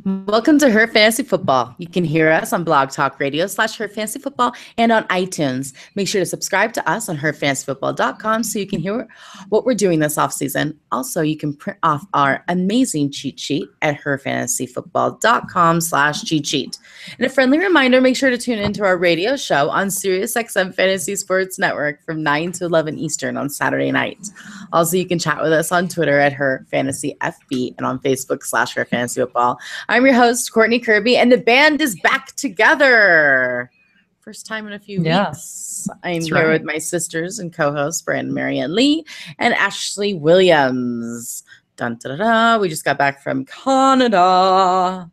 Welcome to Her Fantasy Football. You can hear us on Blog Talk Radio / Her Fantasy Football and on iTunes. Make sure to subscribe to us on herfantasyfootball.com so you can hear what we're doing this offseason. Also, you can print off our amazing cheat sheet at herfantasyfootball.com /cheat sheet. And a friendly reminder, make sure to tune into our radio show on SiriusXM Fantasy Sports Network from 9 to 11 Eastern on Saturday night. Also, you can chat with us on Twitter at Her Fantasy FB and on Facebook / Her Fantasy Football. I'm your host, Courtney Kirby, and the band is back together. First time in a few weeks. I'm here with my sisters and co-hosts, Brandon, Marianne Lee, and Ashley Williams. Dun, da, da, da. We just got back from Canada.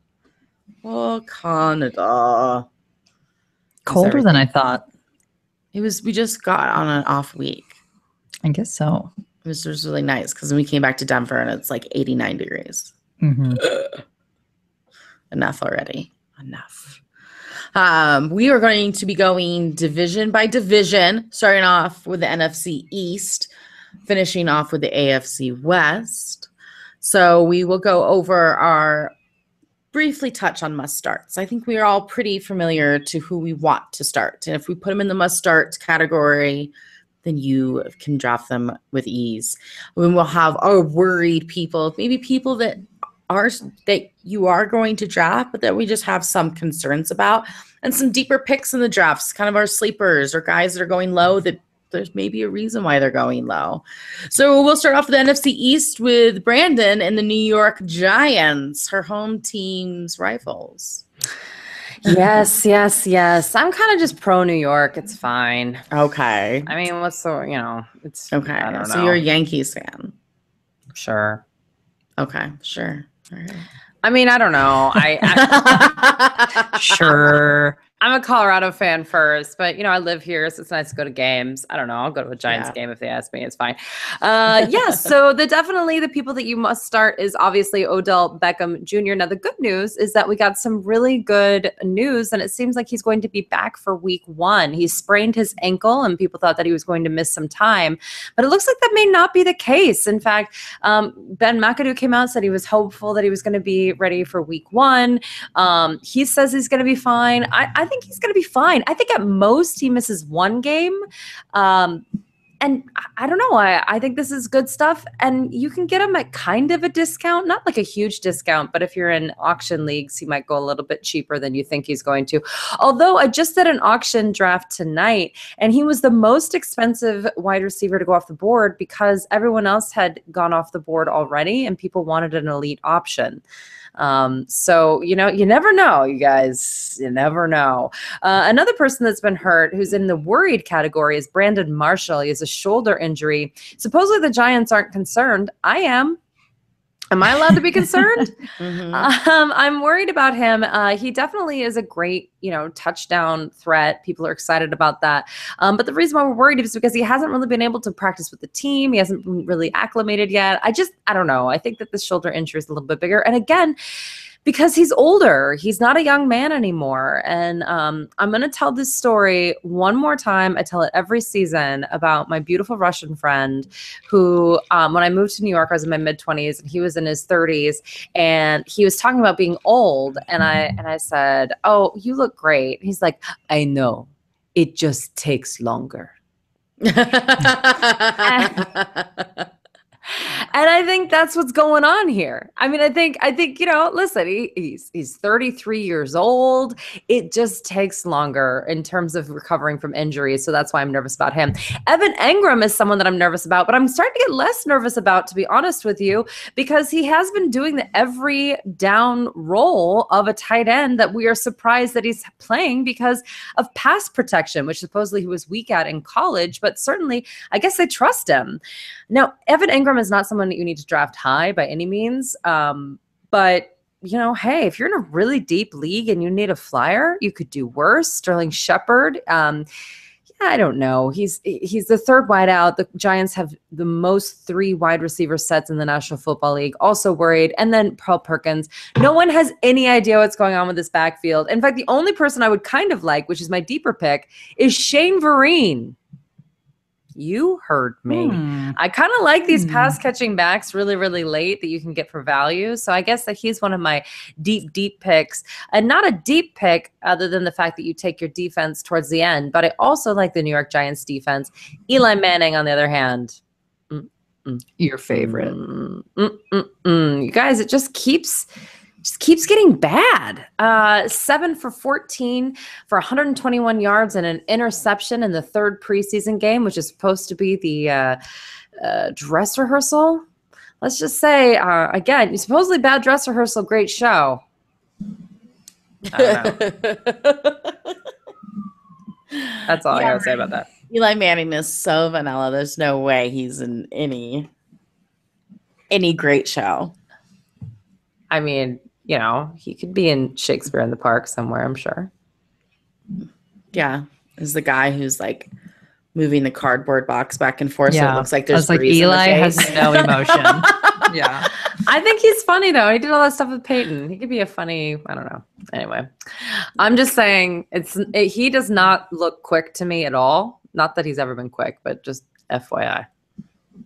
Oh, Canada. Colder than I thought. We just got on an off week. I guess so. It was just really nice because we came back to Denver and it's like 89 degrees. Mm-hmm. Enough already. Enough. We are going to be going division by division, starting off with the NFC East, finishing off with the AFC West. So we will go over briefly touch on must starts. I think we are all pretty familiar to who we want to start. And if we put them in the must start category, then you can draft them with ease. Then we'll have our worried people, maybe people that you are going to draft, but that we just have some concerns about, and some deeper picks in the drafts, kind of our sleepers or guys that are going low that there's maybe a reason why they're going low. So we'll start off with the NFC East with Brandon and the New York Giants, her home team's rivals. Yes. I'm kind of just pro New York. It's fine. Okay. I mean, it's okay. I don't know. So you're a Yankees fan. Sure. Okay, sure. All right. I mean, I don't know. Sure. I'm a Colorado fan first, but I live here, so it's nice to go to games. I don't know. I'll go to a Giants game if they ask me. It's fine. So definitely the people that you must start is obviously Odell Beckham Jr. Now, the good news is that we got some really good news, and it seems like he's going to be back for week 1. He sprained his ankle, and people thought that he was going to miss some time, but it looks like that may not be the case. In fact, Ben McAdoo came out and said he was hopeful that he was going to be ready for week 1. He says he's going to be fine. I think he's going to be fine. I think at most he misses 1 game. And I don't know. I think this is good stuff. And you can get him at kind of a discount, not like a huge discount, but if you're in auction leagues, he might go a little bit cheaper than you think he's going to. Although I just did an auction draft tonight, and he was the most expensive wide receiver to go off the board because everyone else had gone off the board already and people wanted an elite option. So, you never know, you guys, you never know. Another person that's been hurt who's in the worried category is Brandon Marshall. He has a shoulder injury. Supposedly the Giants aren't concerned. I am. Am I allowed to be concerned? Mm-hmm. I'm worried about him. He definitely is a great, touchdown threat. People are excited about that. But the reason why we're worried is because he hasn't really been able to practice with the team. He hasn't been really acclimated yet. I don't know. I think that the shoulder injury is a little bit bigger. And again, because he's older, he's not a young man anymore. And I'm going to tell this story one more time. I tell it every season about my beautiful Russian friend who, when I moved to New York, I was in my mid-20s and he was in his 30s. And he was talking about being old. And I said, "Oh, you look great." He's like, "I know. It just takes longer." And I think that's what's going on here. I mean, I think, listen, he's 33 years old. It just takes longer in terms of recovering from injuries. So that's why I'm nervous about him. Evan Ingram is someone that I'm nervous about, but I'm starting to get less nervous about, to be honest with you, because he has been doing the every down role of a tight end that we are surprised that he's playing because of pass protection, which supposedly he was weak at in college, but certainly I guess they trust him. Now, Evan Ingram is not someone that you need to draft high by any means. But, hey, if you're in a really deep league and you need a flyer, you could do worse. Sterling Shepard. I don't know. He's the third wide out. The Giants have the most 3 wide receiver sets in the National Football League. Also worried. And then Pearl Perkins. No one has any idea what's going on with this backfield. In fact, the only person I would kind of like, which is my deeper pick, is Shane Vereen. You heard me. I kind of like these pass catching backs really, really late that you can get for value. So I guess that he's one of my deep picks, and not a deep pick other than the fact that you take your defense towards the end. But I also like the New York Giants defense. Eli Manning, on the other hand, Your favorite. You guys, it just keeps getting bad. 7 for 14 for 121 yards and an interception in the third preseason game, which is supposed to be the dress rehearsal. Let's just say, again, supposedly bad dress rehearsal, great show. I don't know. That's all I gotta say about that. Eli Manning is so vanilla. There's no way he's in any great show. I mean, you know, he could be in Shakespeare in the Park somewhere, I'm sure. Yeah. Is the guy who's like moving the cardboard box back and forth. So it looks like there's Eli has no emotion. Yeah. I think he's funny though. He did all that stuff with Peyton. He could be a funny, I don't know. Anyway, I'm just saying he does not look quick to me at all. Not that he's ever been quick, but just FYI.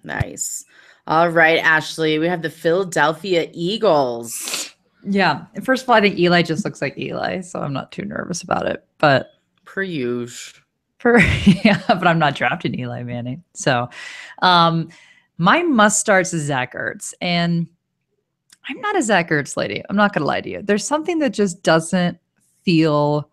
Nice. All right, Ashley, we have the Philadelphia Eagles. Yeah. First of all, I think Eli just looks like Eli, so I'm not too nervous about it. But per usual. But I'm not drafting Eli Manning. So my must starts is Zach Ertz. And I'm not a Zach Ertz lady. I'm not going to lie to you. There's something that just doesn't feel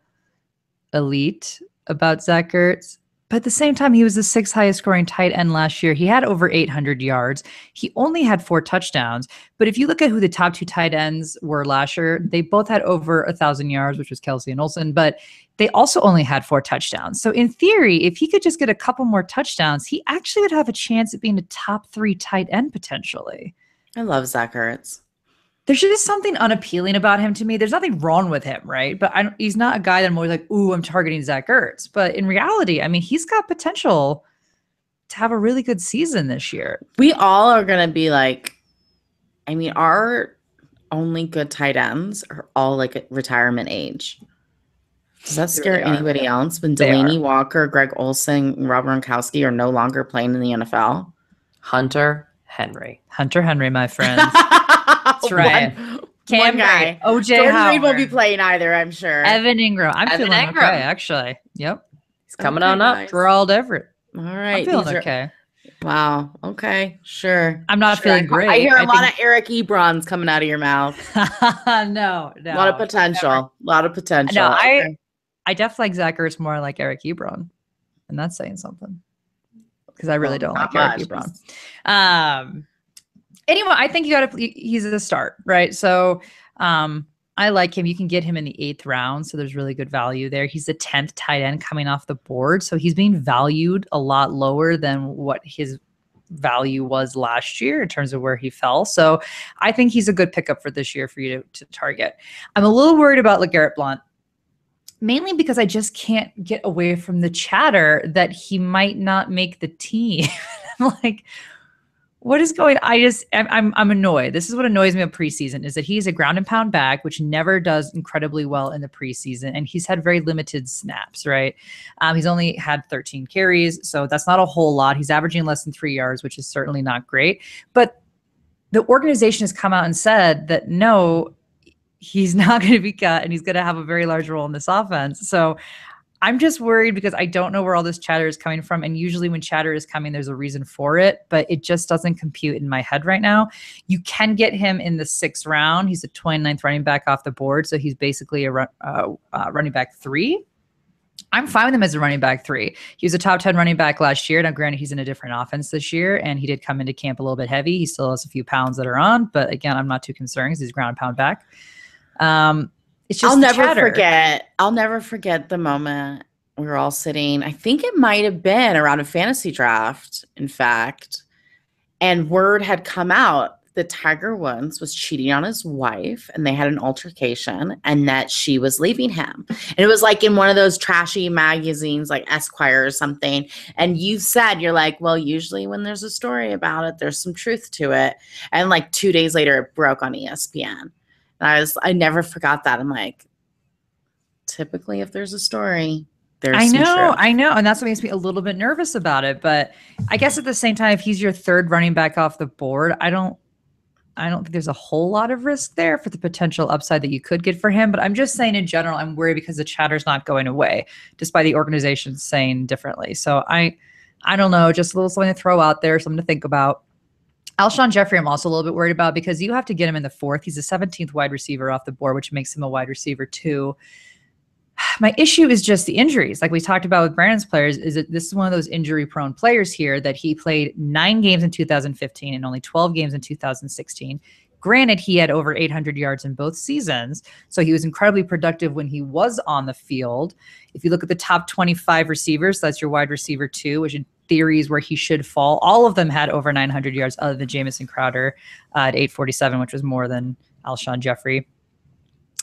elite about Zach Ertz. But at the same time, he was the 6th highest scoring tight end last year. He had over 800 yards. He only had 4 touchdowns. But if you look at who the top 2 tight ends were last year, they both had over 1,000 yards, which was Kelsey and Olsen. But they also only had 4 touchdowns. So in theory, if he could just get a couple more touchdowns, he actually would have a chance at being a top 3 tight end potentially. I love Zach Ertz. There's just something unappealing about him to me. There's nothing wrong with him, right? But he's not a guy that I'm always like, ooh, I'm targeting Zach Ertz. But in reality, I mean, he's got potential to have a really good season this year. We all are going to be like, I mean, our only good tight ends are all like at retirement age. Does that scare anybody else when Delaney Walker, Greg Olsen, and Rob Gronkowski are no longer playing in the NFL? Hunter Henry, my friends. That's right. One guy. OJ Jordan Howard. Reed won't be playing either, I'm sure. Evan Ingram. I'm Evan feeling Ingram. okay, actually. Yep. He's coming on up. Nice. Gerald Everett. All right. I'm feeling okay. Wow. Okay. Sure. I'm not feeling great. I hear a lot of Eric Ebrons coming out of your mouth. No. A lot of potential. Never. A lot of potential. No, okay. I definitely like Zach Ertz more like Eric Ebron. And that's saying something. Because I really don't like Eric Ebron. Anyway, I think he's a start, right? So I like him. You can get him in the 8th round. So there's really good value there. He's the 10th tight end coming off the board. So he's being valued a lot lower than what his value was last year in terms of where he fell. So I think he's a good pickup for this year for you to target. I'm a little worried about LeGarrette Blount, mainly because I just can't get away from the chatter that he might not make the team. I'm like, what is going on? I'm annoyed. This is what annoys me about preseason is that he's a ground and pound back, which never does incredibly well in the preseason. And he's had very limited snaps, right? He's only had 13 carries. So that's not a whole lot. He's averaging less than 3 yards, which is certainly not great. But the organization has come out and said that no, he's not going to be cut and he's going to have a very large role in this offense. So I'm just worried because I don't know where all this chatter is coming from. And usually when chatter is coming, there's a reason for it, but it just doesn't compute in my head right now. You can get him in the 6th round. He's the 29th running back off the board. So he's basically a running back 3. I'm fine with him as a running back 3. He was a top 10 running back last year. Now, granted, he's in a different offense this year, and he did come into camp a little bit heavy. He still has a few pounds that are on, but again, I'm not too concerned because he's ground and pound back. It's just I'll never forget the moment we were all sitting. I think it might have been around a fantasy draft, in fact, and word had come out that Tiger Woods was cheating on his wife and they had an altercation and that she was leaving him. And it was like in one of those trashy magazines like Esquire or something. And you said, you're like, well, usually when there's a story about it, there's some truth to it. And like 2 days later, it broke on ESPN. And I never forgot that. I'm like, typically if there's a story, I know. And that's what makes me a little bit nervous about it. But I guess at the same time, if he's your third running back off the board, I don't think there's a whole lot of risk there for the potential upside that you could get for him. But I'm just saying in general, I'm worried because the chatter's not going away, despite the organization saying differently. So I don't know, just a little something to throw out there, something to think about. Alshon Jeffrey, I'm also a little bit worried about because you have to get him in the 4th. He's the 17th wide receiver off the board, which makes him a wide receiver 2. My issue is just the injuries. Like we talked about with Brandon's players, is that this is one of those injury-prone players here that he played 9 games in 2015 and only 12 games in 2016. Granted, he had over 800 yards in both seasons, so he was incredibly productive when he was on the field. If you look at the top 25 receivers, that's your wide receiver 2, which in theory is where he should fall. All of them had over 900 yards other than Jamison Crowder at 847, which was more than Alshon Jeffrey.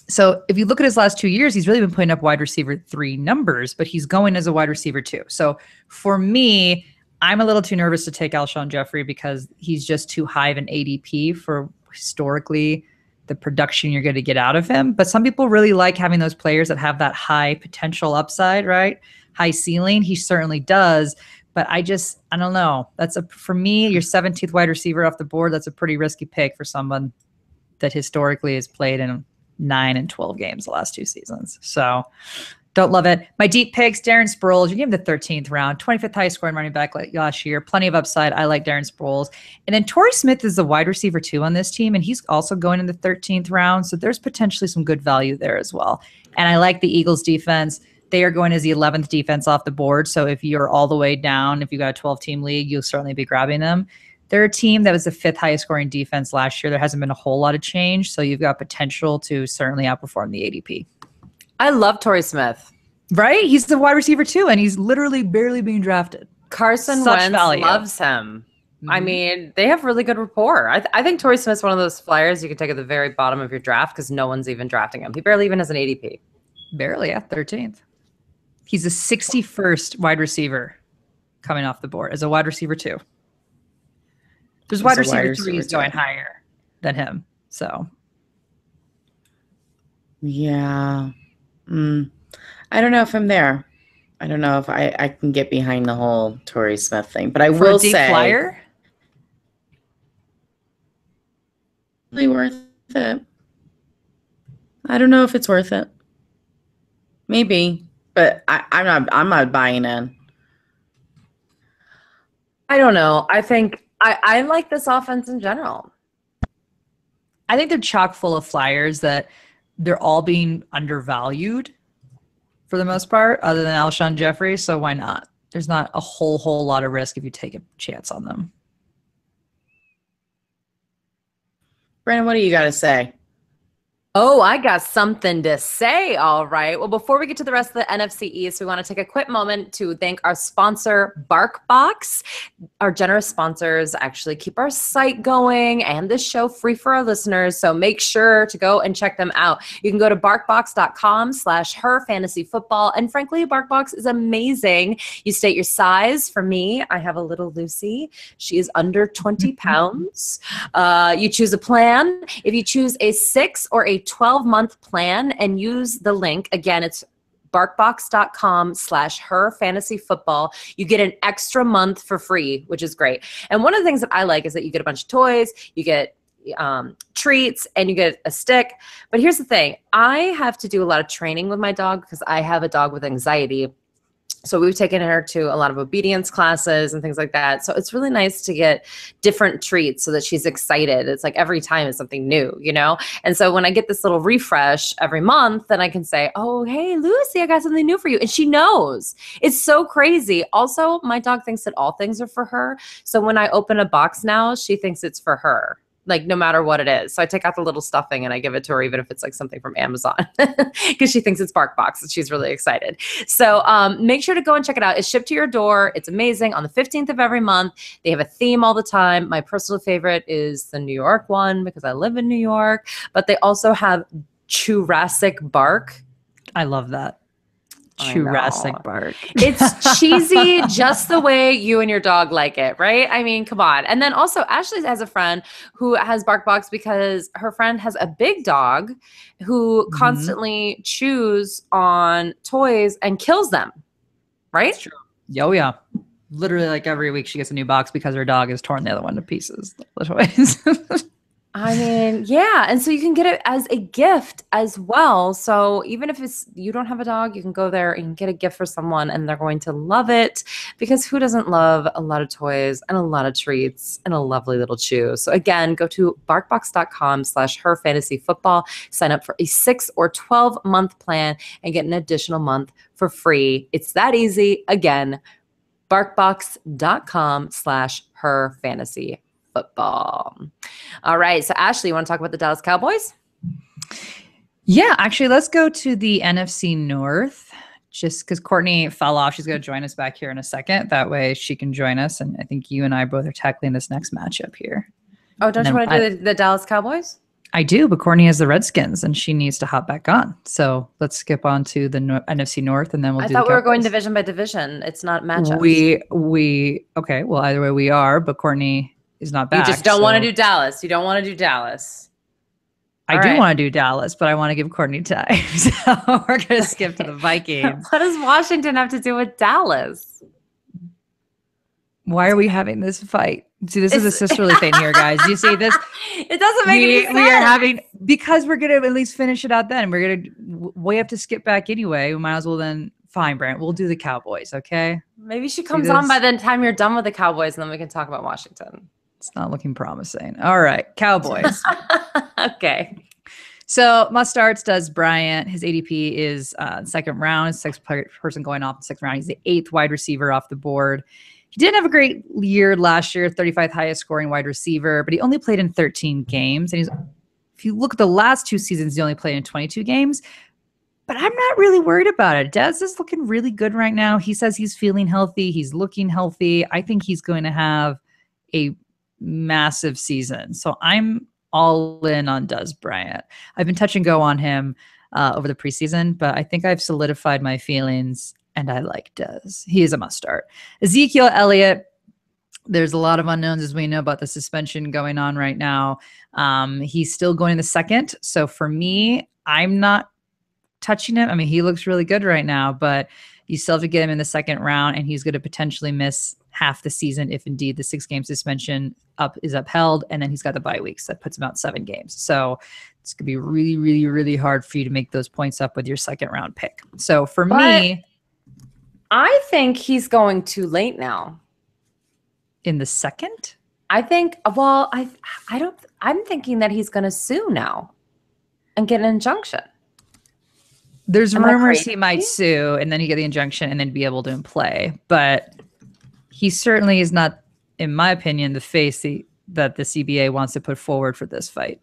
So if you look at his last 2 years, he's really been putting up wide receiver 3 numbers, but he's going as a wide receiver 2. So for me, I'm a little too nervous to take Alshon Jeffrey because he's just too high of an ADP for historically the production you're going to get out of him. But some people really like having those players that have that high potential upside, right? High ceiling. He certainly does. But I don't know. For me, your 17th wide receiver off the board, that's a pretty risky pick for someone that historically has played in 9 and 12 games the last 2 seasons. So don't love it. My deep picks, Darren Sproles. You gave him the 13th round, 25th highest scoring running back last year. Plenty of upside. I like Darren Sproles. And then Torrey Smith is the wide receiver 2 on this team, and he's also going in the 13th round. So there's potentially some good value there as well. And I like the Eagles defense. They are going as the 11th defense off the board. So if you're all the way down, if you got a 12-team league, you'll certainly be grabbing them. They're a team that was the 5th highest scoring defense last year. There hasn't been a whole lot of change. So you've got potential to certainly outperform the ADP. I love Torrey Smith. Right? He's the wide receiver too, and he's literally barely being drafted. Carson Wentz loves him. Mm-hmm. I mean, they have really good rapport. I think Torrey Smith's one of those flyers you can take at the very bottom of your draft because no one's even drafting him. He barely even has an ADP. Barely, yeah, 13th. He's the 61st wide receiver coming off the board as a wide receiver 2. There's wide receiver 3 is going higher than him. So, yeah. I don't know if I'm there. I don't know if I can get behind the whole Torrey Smith thing, but I will say, flyer, really worth it. I don't know if it's worth it. Maybe, but I'm not buying in. I don't know. I think I like this offense in general. I think they're chock full of flyers that they're all being undervalued for the most part, other than Alshon Jeffrey. So why not? There's not a whole lot of risk if you take a chance on them. Brandon, what do you got to say? Oh, I got something to say. All right. Well, before we get to the rest of the NFC East, we want to take a quick moment to thank our sponsor, BarkBox. Our generous sponsors actually keep our site going and this show free for our listeners. So make sure to go and check them out. You can go to barkbox.com/herfantasyfootball. And frankly, BarkBox is amazing. You state your size. For me, I have a little Lucy. She is under 20 pounds. You choose a plan. If you choose a 6 or a 12-month plan and use the link, again, it's barkbox.com/herfantasyfootball. You get an extra month for free, which is great. And one of the things that I like is that you get a bunch of toys, you get treats, and you get a stick. But here's the thing. I have to do a lot of training with my dog because I have a dog with anxiety. So we've taken her to a lot of obedience classes and things like that. So it's really nice to get different treats so that she's excited. It's like every time is something new, you know? And so when I get this little refresh every month, then I can say, oh, hey, Lucy, I got something new for you. And she knows. It's so crazy. Also, my dog thinks that all things are for her. So when I open a box now, she thinks it's for her. Like no matter what it is. So I take out the little stuffing and I give it to her, even if it's like something from Amazon, because she thinks it's BarkBox and she's really excited. So make sure to go and check it out. It's shipped to your door. It's amazing. On the 15th of every month, they have a theme all the time. My personal favorite is the New York one because I live in New York, but they also have Jurassic Bark. I love that. Jurassic Bark. It's cheesy just the way you and your dog like it, right? I mean, come on. And then also Ashley has a friend who has BarkBox because her friend has a big dog who constantly chews on toys and kills them. right? That's true. Oh, yeah. Literally, like every week she gets a new box because her dog has torn the other one to pieces. The toys. I mean, yeah. And so you can get it as a gift as well. So even if you don't have a dog, you can go there and get a gift for someone and they're going to love it, because who doesn't love a lot of toys and a lot of treats and a lovely little chew? So again, go to barkbox.com/herfantasyfootball, sign up for a 6 or 12-month plan and get an additional month for free. It's that easy. Again, barkbox.com/herfantasyfootball. All right. So Ashley, you want to talk about the Dallas Cowboys? Yeah, actually, let's go to the NFC North, just because Courtney fell off. She's going to join us back here in a second. That way she can join us. And I think you and I both are tackling this next matchup here. Oh, don't you want to do the Dallas Cowboys? I do, but Courtney has the Redskins and she needs to hop back on. So let's skip on to the NFC North and then we'll do the Cowboys. I thought we were going division by division. It's not matchups. Okay. Well, either way we are, but Courtney is not back. You just don't want to do Dallas. You don't want to do Dallas. I do want to do Dallas, but I want to give Courtney time. So we're going to skip to the Vikings. What does Washington have to do with Dallas? Why are we having this fight? See, this is a sisterly thing here, guys. You see this? It doesn't make any sense. We are having, because we're going to at least finish it out then. We have to skip back anyway. We might as well then, fine, Brent, we'll do the Cowboys, okay? Maybe she comes on by the time you're done with the Cowboys and then we can talk about Washington. It's not looking promising. All right, Cowboys. Okay. So must starts does Bryant. His ADP is second round, sixth person going off the sixth round. He's the 8th wide receiver off the board. He didn't have a great year last year, 35th highest scoring wide receiver, but he only played in 13 games. And if you look at the last 2 seasons, he only played in 22 games. But I'm not really worried about it. Dez is looking really good right now. He says he's feeling healthy. He's looking healthy. I think he's going to have a massive season. So I'm all in on Dez Bryant. I've been touch and go on him over the preseason, but I think I've solidified my feelings and I like Dez. He is a must start. Ezekiel Elliott, there's a lot of unknowns as we know about the suspension going on right now. He's still going in the second. So for me, I'm not touching him. I mean, he looks really good right now, but you still have to get him in the second round and he's going to potentially miss half the season if indeed the 6-game suspension is upheld. And then he's got the bye weeks that puts him out 7 games. So it's going to be really, really, really hard for you to make those points up with your second round pick. So for me, I think he's going too late now. In the second? I think, well, I'm thinking that he's going to sue now and get an injunction. There's rumors he might sue and then you get the injunction and then be able to play. But he certainly is not, in my opinion, the face that the CBA wants to put forward for this fight.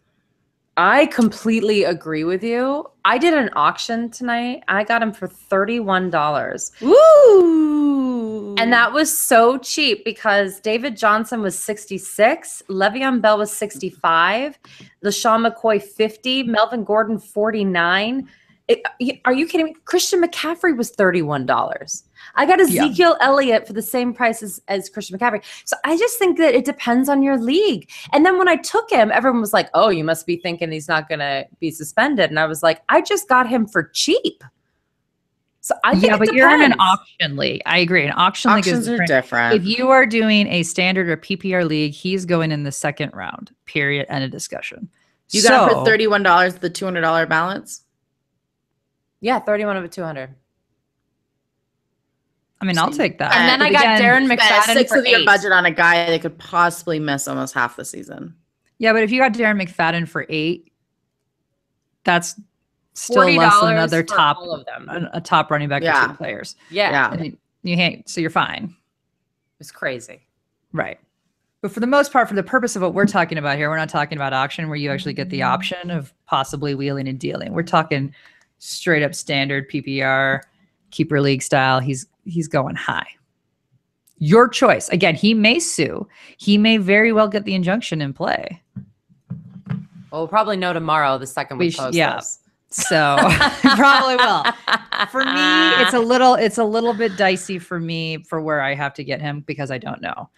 I completely agree with you. I did an auction tonight. I got him for $31. Woo! And that was so cheap because David Johnson was 66, Le'Veon Bell was 65, LaShawn McCoy 50, Melvin Gordon 49. Are you kidding me? Christian McCaffrey was $31. I got Ezekiel Elliott for the same price as Christian McCaffrey. So I just think that it depends on your league. And then when I took him, everyone was like, oh, you must be thinking he's not going to be suspended. And I was like, I just got him for cheap. So I think but you're in an auction league. I agree. An auction league is different. If you are doing a standard or PPR league, he's going in the second round, period, end of discussion. You got for $31, the $200 balance? Yeah, 31 of a 200. I mean, I'll take that. And then I got Darren McFadden 6 for of your $8. budget on a guy that could possibly miss almost half the season. Yeah, but if you got Darren McFadden for $8, that's still less than another top, all of them. a top running back for 2 players. Yeah. And you can't, so you're fine. It's crazy. Right. But for the most part, for the purpose of what we're talking about here, we're not talking about auction where you actually get the option of possibly wheeling and dealing. We're talking straight up standard PPR, keeper league style. He's going high. Your choice. Again, he may sue. He may very well get the injunction in play. Well, we'll probably know tomorrow the second we post this. So probably will. For me, it's a little bit dicey for me for where I have to get him because I don't know.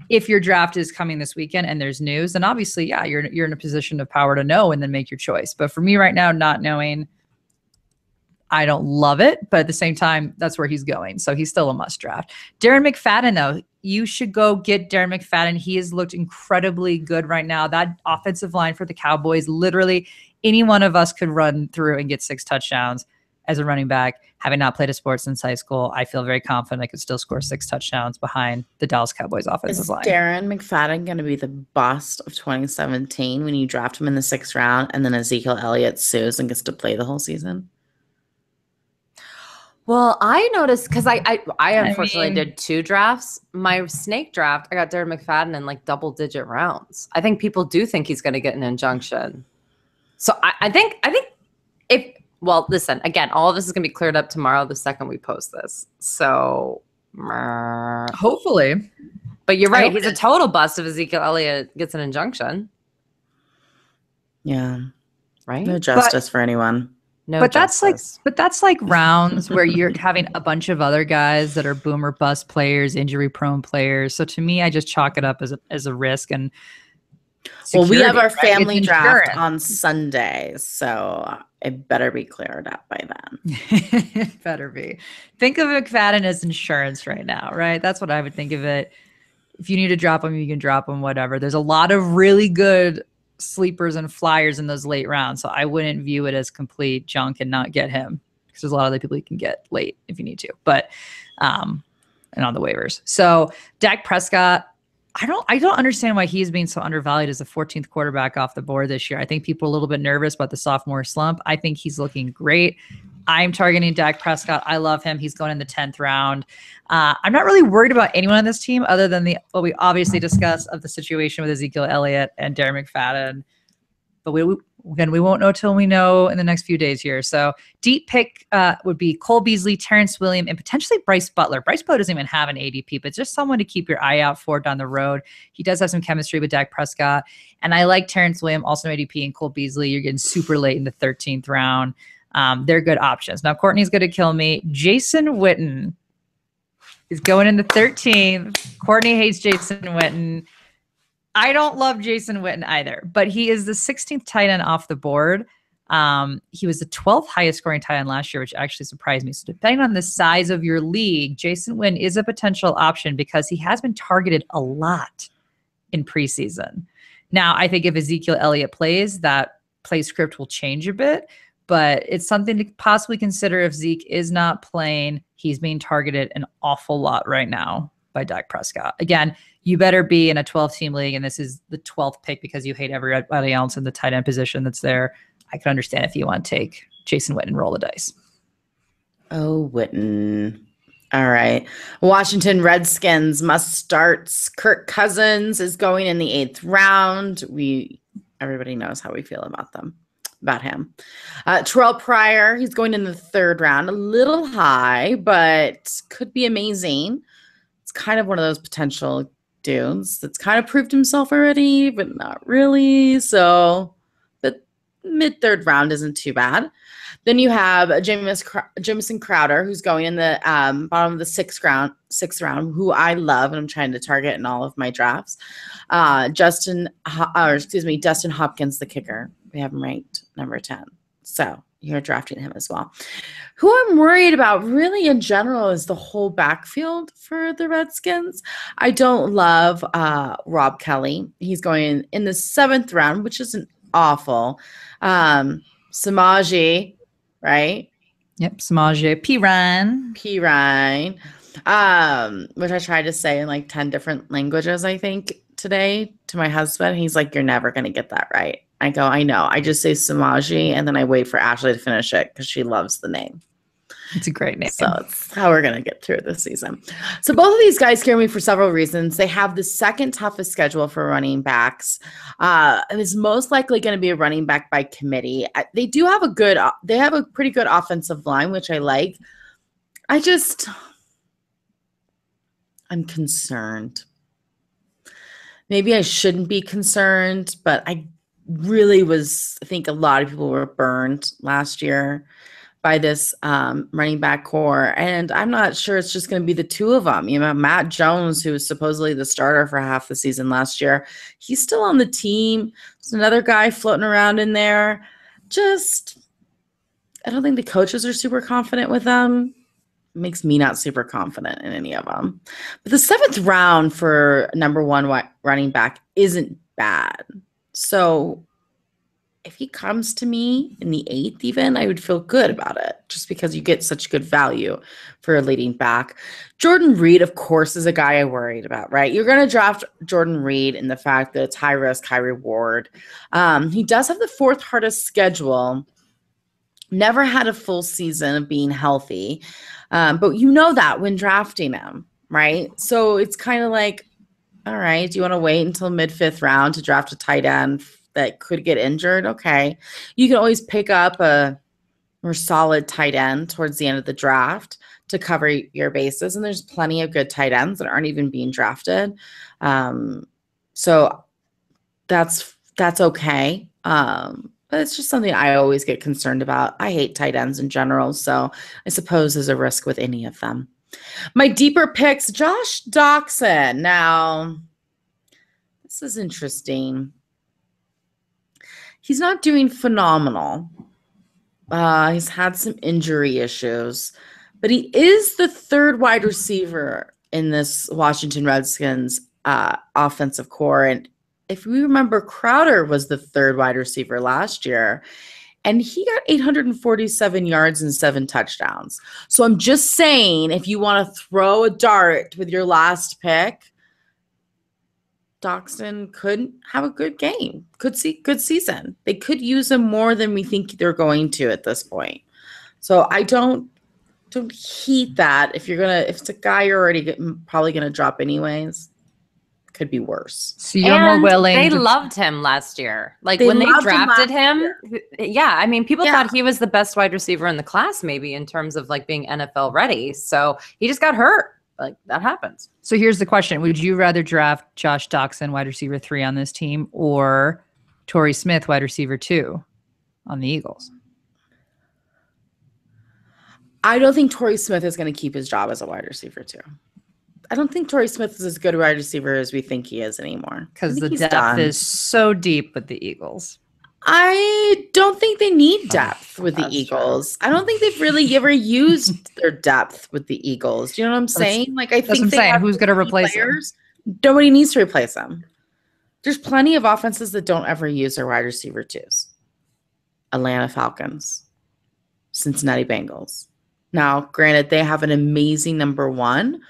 If your draft is coming this weekend and there's news, then obviously, yeah, you're in a position of power to know and then make your choice. But for me right now, not knowing, I don't love it, but at the same time, that's where he's going. So he's still a must draft. Darren McFadden, though, you should go get Darren McFadden. He has looked incredibly good right now. That offensive line for the Cowboys, literally any one of us could run through and get 6 touchdowns as a running back. Having not played a sport since high school, I feel very confident I could still score 6 touchdowns behind the Dallas Cowboys offensive line. Is Darren McFadden going to be the bust of 2017 when you draft him in the 6th round and then Ezekiel Elliott sues and gets to play the whole season? Well, I noticed because I unfortunately did 2 drafts. My snake draft, I got Darren McFadden in like double-digit rounds. I think people do think he's going to get an injunction. So I think if well, listen, again, all of this is going to be cleared up tomorrow the second we post this. So hopefully. But you're right. He's a total bust if Ezekiel Elliott gets an injunction. Yeah. Right? No justice for anyone. No but justice. that's like rounds where you're having a bunch of other guys that are boom or bust players, injury prone players. So to me, I just chalk it up as a risk. And well, we have our family draft on Sunday, so it better be cleared up by then. It better be. Think of McFadden as insurance right now, right? That's what I would think of it. If you need to drop them, you can drop them, whatever. There's a lot of really good sleepers and flyers in those late rounds, so I wouldn't view it as complete junk and not get him, because there's a lot of other people you can get late if you need to, but and on the waivers. So Dak Prescott, I don't understand why he's being so undervalued as the 14th quarterback off the board this year. I think people are a little bit nervous about the sophomore slump. I think he's looking great. I'm targeting Dak Prescott. I love him. He's going in the 10th round. I'm not really worried about anyone on this team other than what we obviously discussed of the situation with Ezekiel Elliott and Darren McFadden. But we won't know till we know in the next few days here. So deep pick would be Cole Beasley, Terrence Williams, and potentially Bryce Butler. Bryce Butler doesn't even have an ADP, but just someone to keep your eye out for down the road. He does have some chemistry with Dak Prescott. And I like Terrence Williams, also ADP, and Cole Beasley. You're getting super late in the 13th round. They're good options. Now, Courtney's going to kill me. Jason Witten is going in the 13th. Courtney hates Jason Witten. I don't love Jason Witten either, but he is the 16th tight end off the board. He was the 12th highest scoring tight end last year, which actually surprised me. So depending on the size of your league, Jason Witten is a potential option because he has been targeted a lot in preseason. Now, I think if Ezekiel Elliott plays, that play script will change a bit, but it's something to possibly consider if Zeke is not playing. He's being targeted an awful lot right now by Dak Prescott. Again, you better be in a 12-team league, and this is the 12th pick because you hate everybody else in the tight end position that's there. I can understand if you want to take Jason Witten and roll the dice. Oh, Witten. All right. Washington Redskins must starts. Kirk Cousins is going in the 8th round. Everybody knows how we feel about him. Terrell Pryor, he's going in the 3rd round. A little high, but could be amazing. It's kind of one of those potential dudes that's kind of proved himself already, but not really. So the mid-3rd round isn't too bad. Then you have Jamison Crowder, who's going in the bottom of the 6th round, who I love and I'm trying to target in all of my drafts. Dustin Hopkins, the kicker. We have him ranked number 10. So you're drafting him as well. Who I'm worried about really in general is the whole backfield for the Redskins. I don't love Rob Kelly. He's going in the 7th round, which isn't awful. Samaje, right? Yep, Samaje Perine, which I tried to say in like 10 different languages, I think, today to my husband. He's like, you're never going to get that right. I go, I know. I just say Samaje, and then I wait for Ashley to finish it because she loves the name. It's a great name. So it's how we're going to get through this season. So both of these guys scare me for several reasons. They have the 2nd toughest schedule for running backs. And it's most likely going to be a running back by committee. They have a pretty good offensive line, which I like. I'm concerned. Maybe I shouldn't be concerned, but I think a lot of people were burned last year by this running back core. And I'm not sure it's just going to be the 2 of them. You know, Matt Jones, who was supposedly the starter for half the season last year, he's still on the team. There's another guy floating around in there. I don't think the coaches are super confident with them. It makes me not super confident in any of them. But the 7th round for number 1 running back isn't bad. So if he comes to me in the 8th even, I would feel good about it just because you get such good value for a leading back. Jordan Reed, of course, is a guy I worried about, right? You're going to draft Jordan Reed in the fact that it's high risk, high reward. He does have the 4th hardest schedule. Never had a full season of being healthy. But you know that when drafting him, right? So it's kind of like, all right, do you want to wait until mid-5th round to draft a tight end that could get injured? Okay. You can always pick up a more solid tight end towards the end of the draft to cover your bases. And there's plenty of good tight ends that aren't even being drafted. So that's okay. But it's just something I always get concerned about. I hate tight ends in general, so I suppose there's a risk with any of them. My deeper picks, Josh Doctson. Now, this is interesting. He's not doing phenomenal. He's had some injury issues, but he is the 3rd wide receiver in this Washington Redskins offensive core. And if we remember, Crowder was the 3rd wide receiver last year, and he got 847 yards and 7 touchdowns. So I'm just saying, if you want to throw a dart with your last pick, Doctson could have a good game, could see good season. They could use him more than we think they're going to at this point. So I don't heat that. If it's a guy you're already probably gonna drop anyways, could be worse. So you're more willing. They loved him last year. Like when they drafted him, yeah. I mean, people thought he was the best wide receiver in the class, maybe in terms of like being NFL ready. So he just got hurt. Like that happens. So here's the question. Would you rather draft Josh Doctson, wide receiver 3 on this team, or Torrey Smith, wide receiver 2 on the Eagles? I don't think Torrey Smith is going to keep his job as a wide receiver 2. I don't think Torrey Smith is as good a wide receiver as we think he is anymore. Because the depth is so deep with the Eagles. I don't think they need depth with the Eagles. True. I don't think they've really ever used their depth with the Eagles. Do you know what I'm saying? Like I think who's going to replace him? Nobody needs to replace them. There's plenty of offenses that don't ever use their wide receiver 2s. Atlanta Falcons, Cincinnati Bengals. Now, granted, they have an amazing number 1,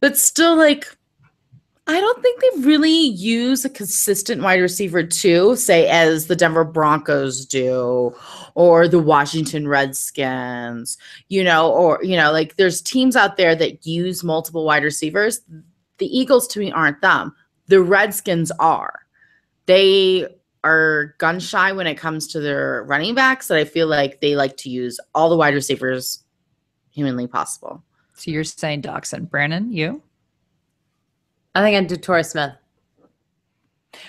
but still, like, I don't think they really use a consistent wide receiver 2, say, as the Denver Broncos do, or the Washington Redskins, like there's teams out there that use multiple wide receivers. The Eagles, to me, aren't them. The Redskins are. They are gun shy when it comes to their running backs, that I feel like they like to use all the wide receivers humanly possible. So you're saying Doctson. Brandon, you? I think I'd do Torrey Smith.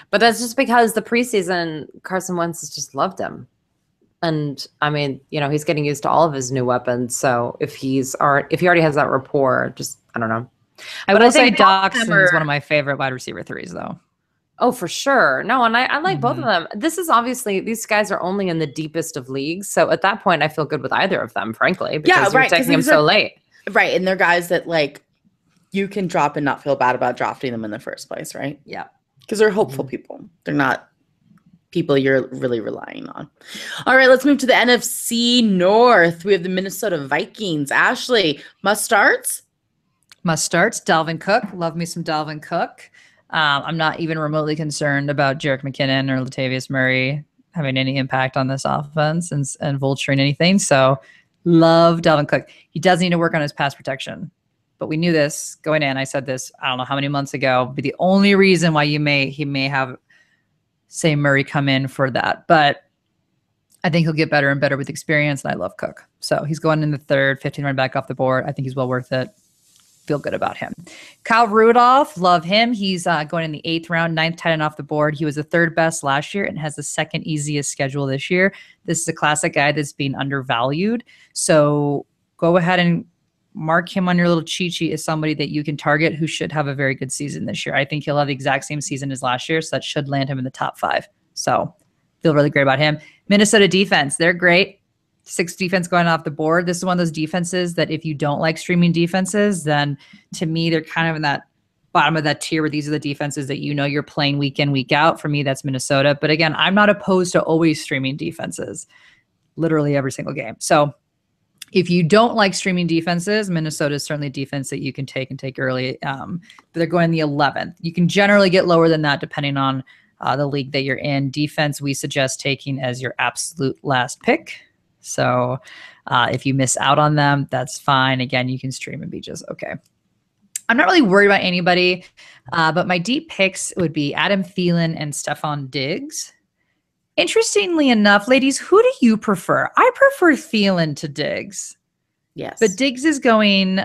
But that's just because the preseason, Carson Wentz has just loved him. And I mean, he's getting used to all of his new weapons. So if he already has that rapport, just, I don't know. I will say Doctson is one of my favorite wide receiver 3s, though. Oh, for sure. No, and I like both of them. This is obviously, these guys are only in the deepest of leagues. So at that point, I feel good with either of them, frankly, because you're taking them so late. Right. And they're guys that, like, you can drop and not feel bad about drafting them in the first place, right? Yeah. Because they're hopeful people. They're not people you're really relying on. All right, let's move to the NFC North. We have the Minnesota Vikings. Ashley, must starts? Must starts. Dalvin Cook. Love me some Dalvin Cook. I'm not even remotely concerned about Jerick McKinnon or Latavius Murray having any impact on this offense and vulturing anything. So love Dalvin Cook. He does need to work on his pass protection. But we knew this going in. I said this, I don't know how many months ago, but the only reason why he may have, say, Murray come in for that. But I think he'll get better and better with experience, and I love Cook. So he's going in the 3rd, 15 run back off the board. I think he's well worth it. Feel good about him. Kyle Rudolph, love him. He's going in the 8th round, 9th tight end off the board. He was the 3rd best last year and has the 2nd easiest schedule this year. This is a classic guy that's being undervalued. So go ahead and mark him on your little cheat sheet as somebody that you can target who should have a very good season this year. I think he'll have the exact same season as last year, so that should land him in the top 5. So feel really great about him. Minnesota defense, they're great. 6 defense going off the board. This is one of those defenses that if you don't like streaming defenses, then to me, they're kind of in that bottom of that tier where these are the defenses that you're playing week in, week out. For me, that's Minnesota. But again, I'm not opposed to always streaming defenses, literally every single game. So if you don't like streaming defenses, Minnesota is certainly a defense that you can take early. But they're going the 11th. You can generally get lower than that depending on the league that you're in. Defense, we suggest taking as your absolute last pick. So if you miss out on them, that's fine. Again, you can stream and be just okay. I'm not really worried about anybody, but my deep picks would be Adam Thielen and Stephon Diggs. Interestingly enough, ladies, who do you prefer? I prefer Thielen to Diggs. Yes. But Diggs is going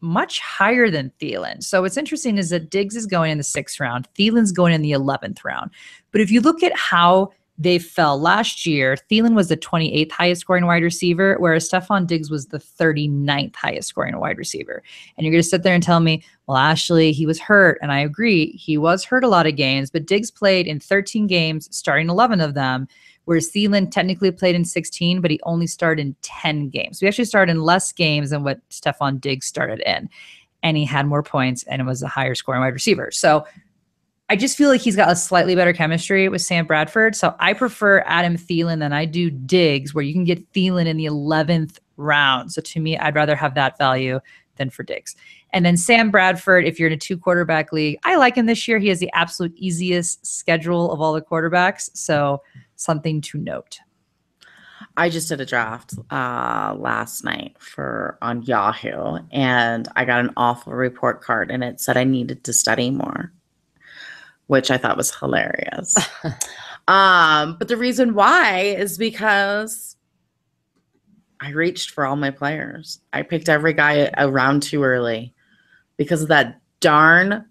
much higher than Thielen. So what's interesting is that Diggs is going in the 6th round. Thielen's going in the 11th round. But if you look at how they fell last year, Thielen was the 28th highest scoring wide receiver, whereas Stephon Diggs was the 39th highest scoring wide receiver. And you're going to sit there and tell me, well, Ashley, he was hurt. And I agree. He was hurt a lot of games, but Diggs played in 13 games, starting 11 of them, whereas Thielen technically played in 16, but he only started in 10 games. So he actually started in less games than what Stephon Diggs started in. And he had more points and it was a higher scoring wide receiver. So I just feel like he's got a slightly better chemistry with Sam Bradford. So I prefer Adam Thielen than I do Diggs, where you can get Thielen in the 11th round. So to me, I'd rather have that value than for Diggs. And then Sam Bradford, if you're in a 2-quarterback league, I like him this year. He has the absolute easiest schedule of all the quarterbacks. So something to note. I just did a draft last night on Yahoo, and I got an awful report card, and it said I needed to study more, which I thought was hilarious. But the reason why is because I reached for all my players. I picked every guy a round too early because of that darn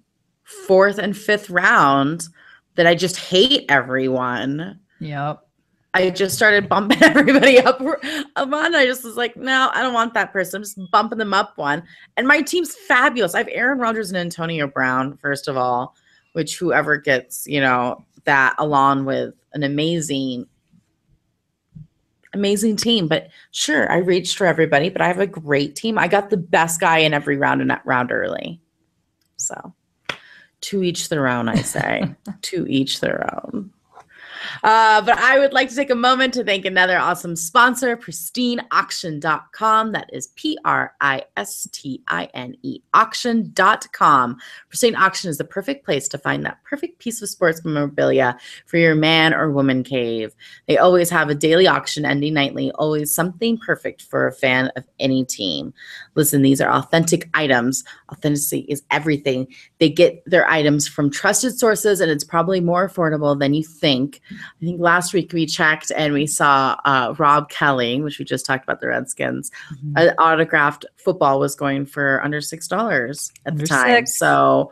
4th and 5th round that I just hate everyone. Yep. I just started bumping everybody up one. I just was like, no, I don't want that person. I'm just bumping them up one. And my team's fabulous. I have Aaron Rodgers and Antonio Brown, first of all, which whoever gets, that along with an amazing team. But sure, I reached for everybody, but I have a great team. I got the best guy in every round in that round early. So to each their own, I say. To each their own. But I would like to take a moment to thank another awesome sponsor, PristineAuction.com. That is PRISTINE auction.com. Pristine Auction is the perfect place to find that perfect piece of sports memorabilia for your man or woman cave. They always have a daily auction ending nightly, always something perfect for a fan of any team. Listen, these are authentic items. Authenticity is everything. They get their items from trusted sources, and it's probably more affordable than you think. I think last week we checked and we saw Rob Kelly, which we just talked about the Redskins. An autographed football was going for under $6 at the time. So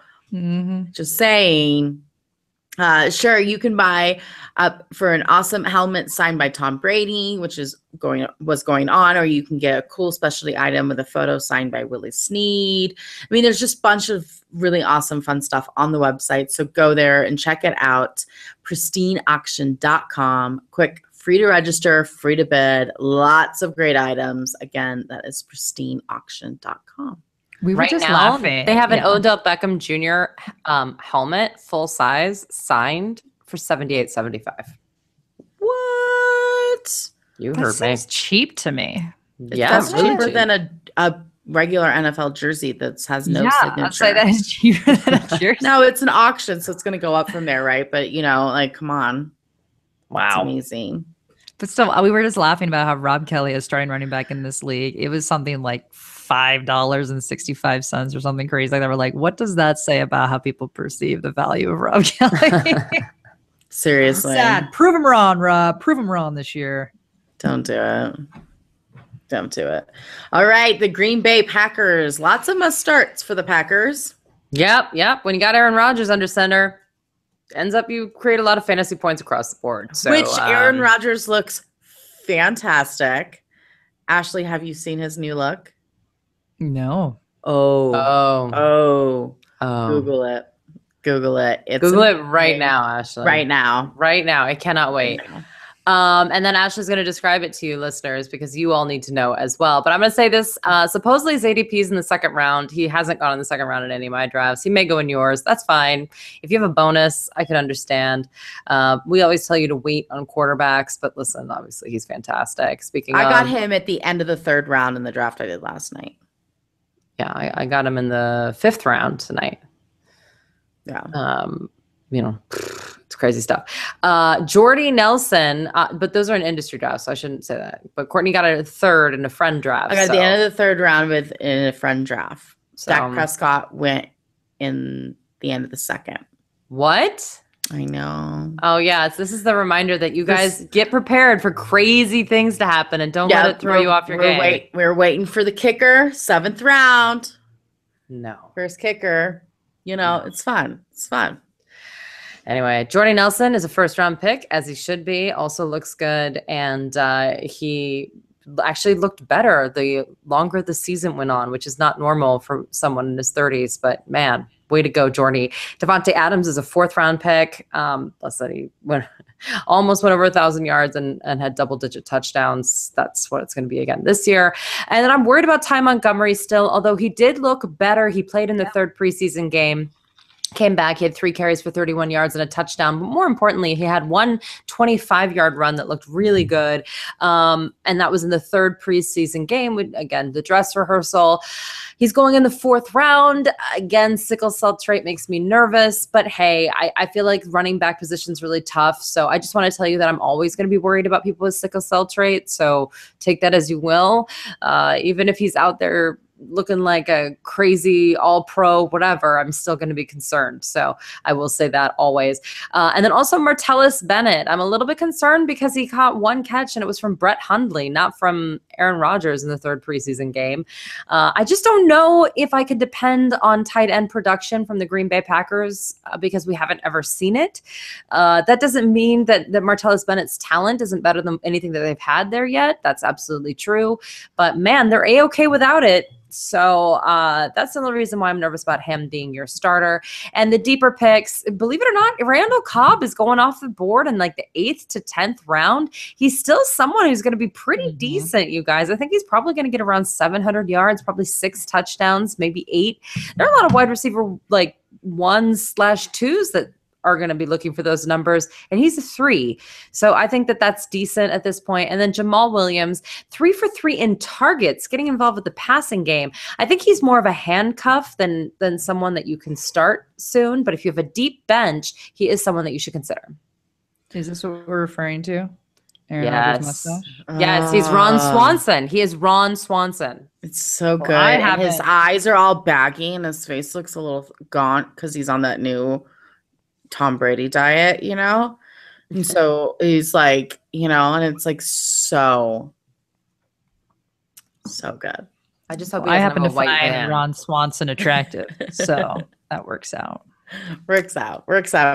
just saying, sure, you can buy for an awesome helmet signed by Tom Brady, which was going on, or you can get a cool specialty item with a photo signed by Willie Snead. I mean, there's just a bunch of really awesome, fun stuff on the website. So go there and check it out. PristineAuction.com. Quick, free to register, free to bid. Lots of great items. Again, that is PristineAuction.com. We were right just now, laughing. They have an Odell Beckham Jr. Helmet, full size, signed for $78.75. What? You That heard me. seems cheap to me. That's cheaper than a regular NFL jersey that has no signature. I'd say that is cheaper than a jersey. No, it's an auction, so it's going to go up from there, right? But, come on. Wow. It's amazing. But still, we were just laughing about how Rob Kelly is starting running back in this league. It was something like $5.65 or something crazy like that. We're like, what does that say about how people perceive the value of Rob Kelly? Seriously. Sad. Prove him wrong, Rob. Prove him wrong this year. Don't do it. Don't do it. All right. The Green Bay Packers. Lots of must starts for the Packers. Yep. When you got Aaron Rodgers under center, ends up you create a lot of fantasy points across the board. So, which Aaron Rodgers looks fantastic. Ashley, have you seen his new look? No. Oh. Google it. Google it. Google it right now, Ashley. Right now. I cannot wait. And then Ashley's going to describe it to you, listeners, because you all need to know as well. But I'm going to say this. Supposedly his ADP's in the second round. He hasn't gone in the second round in any of my drafts. He may go in yours. That's fine. If you have a bonus, I can understand. We always tell you to wait on quarterbacks. But listen, obviously he's fantastic. I got him at the end of the third round in the draft I did last night. Yeah, I got him in the fifth round tonight. Yeah. It's crazy stuff. Jordy Nelson, but those are in industry drafts, so I shouldn't say that. But Courtney got a third in a friend draft. I got the end of the third round in a friend draft. So, Dak Prescott went in the end of the second. What? I know. Oh, yeah. This is the reminder that you guys get prepared for crazy things to happen and don't let it throw you off your game. We're waiting for the kicker, 7th round. No. First kicker. It's fun. It's fun. Anyway, Jordy Nelson is a first-round pick, as he should be. Also looks good, and he actually looked better the longer the season went on, which is not normal for someone in his 30s. But, man, way to go, Jordy. Devontae Adams is a 4th-round pick. He almost went over 1,000 yards and had double-digit touchdowns. That's what it's going to be again this year. And then I'm worried about Ty Montgomery still, although he did look better. He played in the third preseason game. Came back, he had 3 carries for 31 yards and a touchdown. But more importantly, he had one 25-yard run that looked really good. And that was in the third preseason game with, again, the dress rehearsal. He's going in the 4th round. Again, sickle cell trait makes me nervous. But hey, I feel like running back position is really tough. So I just want to tell you that I'm always going to be worried about people with sickle cell trait. So take that as you will. Even if he's out there looking like a crazy all-pro whatever, I'm still going to be concerned. So I will say that always. And then also Martellus Bennett. I'm a little bit concerned because he caught 1 catch and it was from Brett Hundley, not from Aaron Rodgers in the third preseason game. I just don't know if I could depend on tight end production from the Green Bay Packers because we haven't ever seen it. That doesn't mean that Martellus Bennett's talent isn't better than anything that they've had there yet. That's absolutely true. But man, they're A-okay without it. So that's the only reason why I'm nervous about him being your starter. And the deeper picks, believe it or not, Randall Cobb is going off the board in like the 8th to 10th round. He's still someone who's going to be pretty decent, you guys. I think he's probably going to get around 700 yards, probably 6 touchdowns, maybe 8. There are a lot of wide receiver like 1/2s that are going to be looking for those numbers, and he's a 3. So I think that that's decent at this point. And then Jamal Williams, 3 for 3 in targets, getting involved with the passing game. I think he's more of a handcuff than someone that you can start soon. But if you have a deep bench, he is someone that you should consider. Is this what we're referring to? Aaron Rodgers mustache? Yes, he's Ron Swanson. He is Ron Swanson. It's so good. And his eyes are all baggy and his face looks a little gaunt because he's on that new Tom Brady diet, and so he's like, and it's like so good. I just hope I happen to find Ron Swanson attractive, so that works out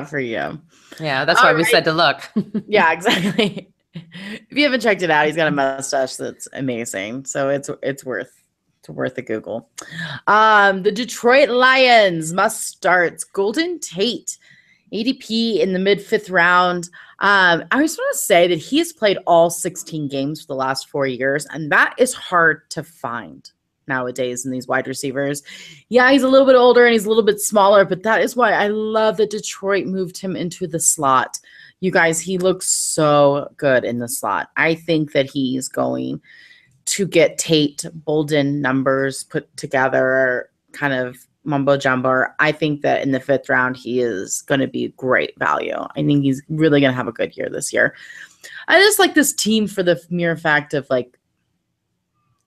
for you. Yeah, that's why we said to look. Yeah, exactly. If you haven't checked it out, he's got a mustache that's amazing, so it's worth a Google. The Detroit Lions must starts Golden Tate, ADP in the mid-5th round. I just want to say that he has played all 16 games for the last 4 years, and that is hard to find nowadays in these wide receivers. Yeah, he's a little bit older and he's a little bit smaller, but that is why I love that Detroit moved him into the slot. You guys, he looks so good in the slot. I think that he's going to get Tate Bolden numbers put together, kind of mumbo jumbo. I think that in the 5th round, he is going to be great value. I think he's really going to have a good year this year. I just like this team for the mere fact of like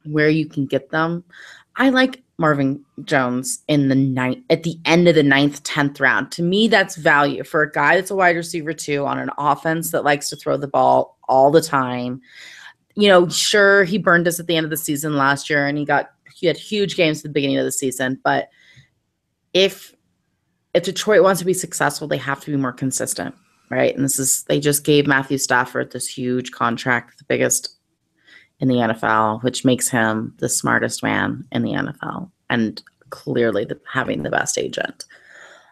where you can get them. I like Marvin Jones in the at the end of the 9th, 10th round. To me, that's value for a guy that's a wide receiver too on an offense that likes to throw the ball all the time. Sure, he burned us at the end of the season last year and he had huge games at the beginning of the season, but if Detroit wants to be successful, they have to be more consistent, right? And they just gave Matthew Stafford this huge contract, the biggest in the NFL, which makes him the smartest man in the NFL and clearly having the best agent.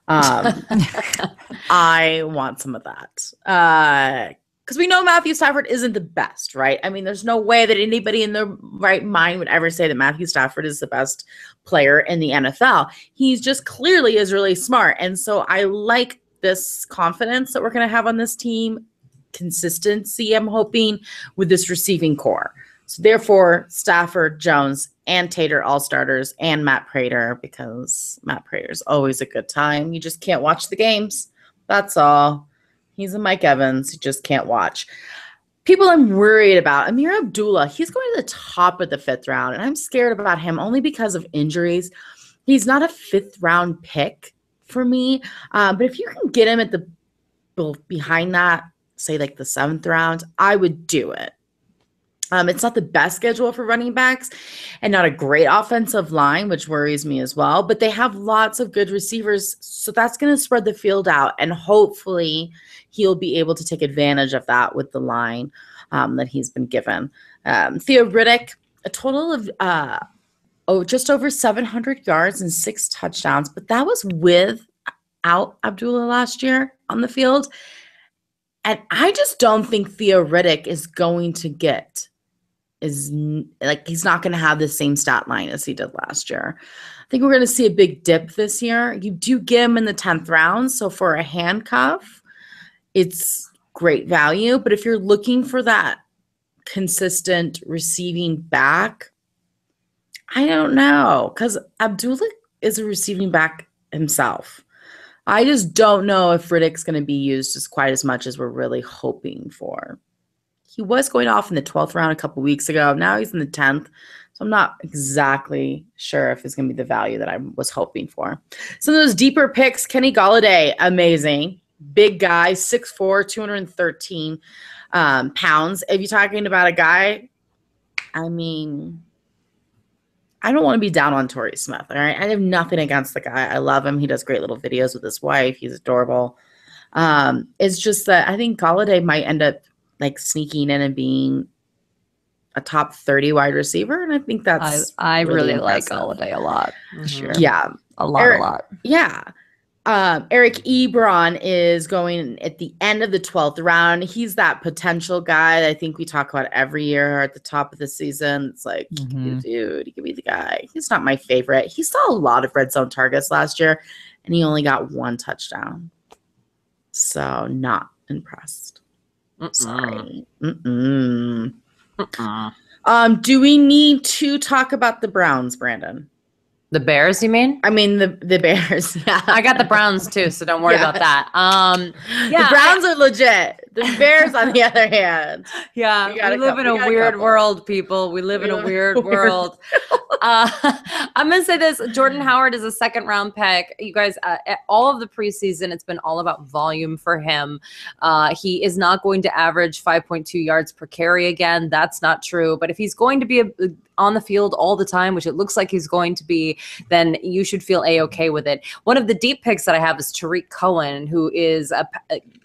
I want some of that. Because because we know Matthew Stafford isn't the best, right? I mean, there's no way that anybody in their right mind would ever say that Matthew Stafford is the best player in the NFL. He's just clearly is really smart. And so I like this confidence that we're going to have on this team, consistency, I'm hoping, with this receiving core. So therefore, Stafford, Jones, and Tater all starters, and Matt Prater, because Matt Prater is always a good time. You just can't watch the games. That's all. He's a Mike Evans. You just can't watch. People I'm worried about, Amir Abdullah, he's going to the top of the 5th round, and I'm scared about him only because of injuries. He's not a 5th round pick for me, but if you can get him at the behind that, say like the 7th round, I would do it. It's not the best schedule for running backs and not a great offensive line, which worries me as well, but they have lots of good receivers. So that's going to spread the field out, and hopefully he'll be able to take advantage of that with the line that he's been given. Theo Riddick, a total of just over 700 yards and 6 touchdowns, but that was without Abdullah last year on the field. And I just don't think Theo Riddick is going to he's not going to have the same stat line as he did last year. I think we're going to see a big dip this year. You do get him in the 10th round. So for a handcuff, it's great value. But if you're looking for that consistent receiving back, I don't know, because Abdullah is a receiving back himself. I just don't know if Riddick's going to be used as quite as much as we're really hoping for. He was going off in the 12th round a couple weeks ago. Now he's in the 10th. So I'm not exactly sure if it's going to be the value that I was hoping for. Some of those deeper picks, Kenny Golladay, amazing. Big guy, 6'4", 213 pounds. If you're talking about a guy, I mean, I don't want to be down on Torrey Smith, all right? I have nothing against the guy. I love him. He does great little videos with his wife. He's adorable. It's just that I think Golladay might end up like sneaking in and being a top 30 wide receiver. And I think that's I really like impressive. Golladay a lot this year. Yeah. A lot. Yeah. Eric Ebron is going at the end of the 12th round. He's that potential guy that I think we talk about every year at the top of the season. It's like, dude, he could be the guy. He's not my favorite. He saw a lot of red zone targets last year, and he only got 1 touchdown. So not impressed. Sorry. Do we need to talk about the Browns, Brandon? The Bears, you mean? I mean the Bears. Yeah, I got the Browns too, so don't worry about that. The Browns are legit. The Bears, on the other hand, we live in a weird world, people. We live in a weird world. I'm gonna say this: Jordan Howard is a 2nd round pick. You guys, all of the preseason, it's been all about volume for him. He is not going to average 5.2 yards per carry again. That's not true. But if he's going to be on the field all the time, which it looks like he's going to be, then you should feel A-okay with it. One of the deep picks that I have is Tariq Cohen, who is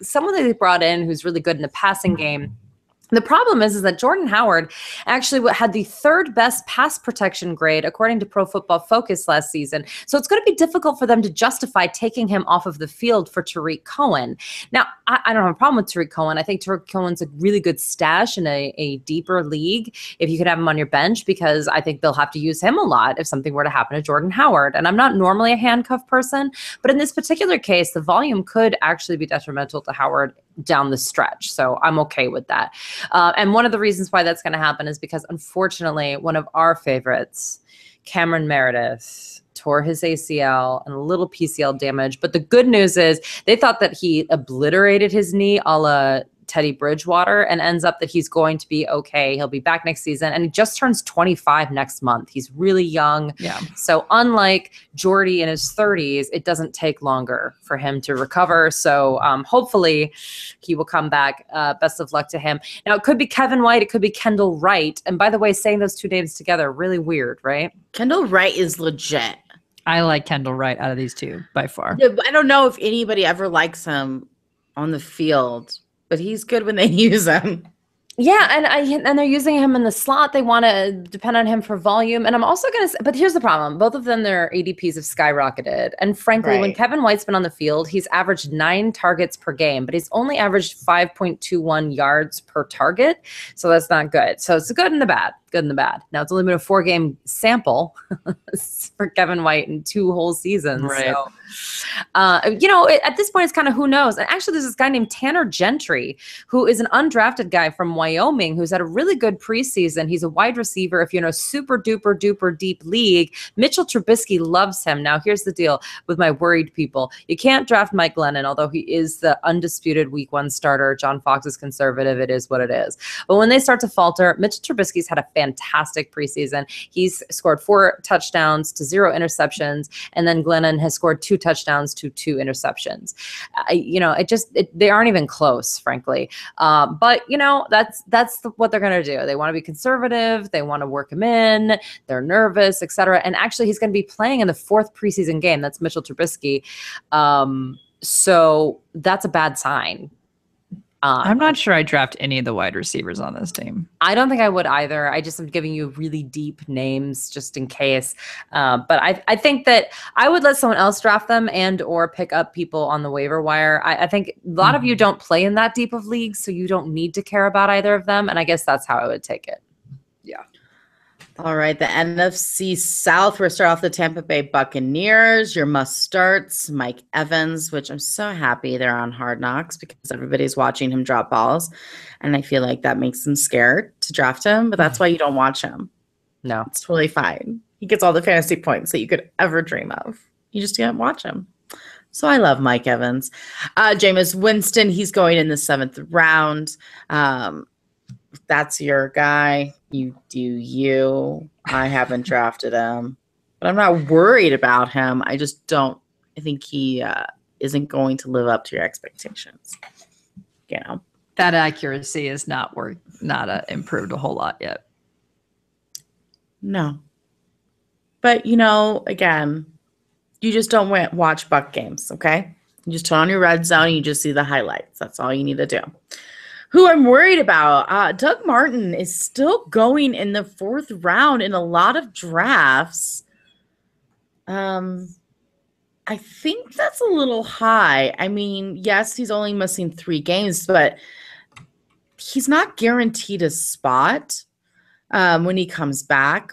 someone that they brought in who's really good in the passing game. The problem is that Jordan Howard actually had the 3rd best pass protection grade according to Pro Football Focus last season. So it's going to be difficult for them to justify taking him off of the field for Tariq Cohen. Now, I don't have a problem with Tariq Cohen. I think Tariq Cohen's a really good stash in a deeper league if you could have him on your bench, because I think they'll have to use him a lot if something were to happen to Jordan Howard. And I'm not normally a handcuff person, but in this particular case, the volume could actually be detrimental to Howard down the stretch. So I'm okay with that. And one of the reasons why that's going to happen is because, unfortunately, one of our favorites, Cameron Meredith, tore his ACL and a little PCL damage. But the good news is they thought that he obliterated his knee a la Teddy Bridgewater, and ends up that he's going to be okay. He'll be back next season, and he just turns 25 next month. He's really young. Yeah. So unlike Jordy in his 30s, it doesn't take longer for him to recover. So hopefully he will come back. Best of luck to him. Now, it could be Kevin White. It could be Kendall Wright. And by the way, saying those 2 names together, really weird, right? Kendall Wright is legit. I like Kendall Wright out of these 2 by far. Yeah, I don't know if anybody ever likes him on the field, but he's good when they use him. Yeah, and they're using him in the slot. They want to depend on him for volume. And I'm also going to say, but here's the problem. Both of them, their ADPs have skyrocketed. And frankly, when Kevin White's been on the field, he's averaged 9 targets per game, but he's only averaged 5.21 yards per target. So that's not good. So it's the good and the bad. Good and the bad. Now it's only been a 4-game sample for Kevin White in 2 whole seasons. Right. So, at this point, it's kind of who knows. And actually, there's this guy named Tanner Gentry, who is an undrafted guy from Wyoming, who's had a really good preseason. He's a wide receiver. If you're in a super duper duper deep league, Mitchell Trubisky loves him. Now, here's the deal with my worried people. You can't draft Mike Glennon, although he is the undisputed week 1 starter. John Fox is conservative. It is what it is. But when they start to falter, Mitchell Trubisky's had a fantastic preseason. He's scored 4 touchdowns to 0 interceptions, and then Glennon has scored 2 touchdowns to 2 interceptions. They aren't even close, frankly. But that's what they're going to do. They want to be conservative. They want to work him in. They're nervous, etc. And actually, he's going to be playing in the 4th preseason game. That's Mitchell Trubisky. So that's a bad sign. I'm not sure I draft any of the wide receivers on this team. I don't think I would either. I just am giving you really deep names just in case. But I think that I would let someone else draft them and or pick up people on the waiver wire. I think a lot of you don't play in that deep of leagues, so you don't need to care about either of them. And I guess that's how I would take it. Yeah. All right, the NFC South. We're start off the Tampa Bay Buccaneers. Your must starts, Mike Evans, which I'm so happy they're on Hard Knocks because everybody's watching him drop balls. And I feel like that makes them scared to draft him, but that's why you don't watch him. No. It's totally fine. He gets all the fantasy points that you could ever dream of. You just can't watch him. So I love Mike Evans. Jameis Winston, he's going in the 7th round. That's your guy. You do you. I haven't drafted him, but I'm not worried about him. I just don't. I think he isn't going to live up to your expectations. That accuracy is not improved a whole lot yet. No, but again, you just don't watch Buck games. Okay, you just turn on your red zone and you just see the highlights. That's all you need to do. Who I'm worried about, Doug Martin is still going in the 4th round in a lot of drafts. I think that's a little high. I mean, yes, he's only missing 3 games, but he's not guaranteed a spot when he comes back.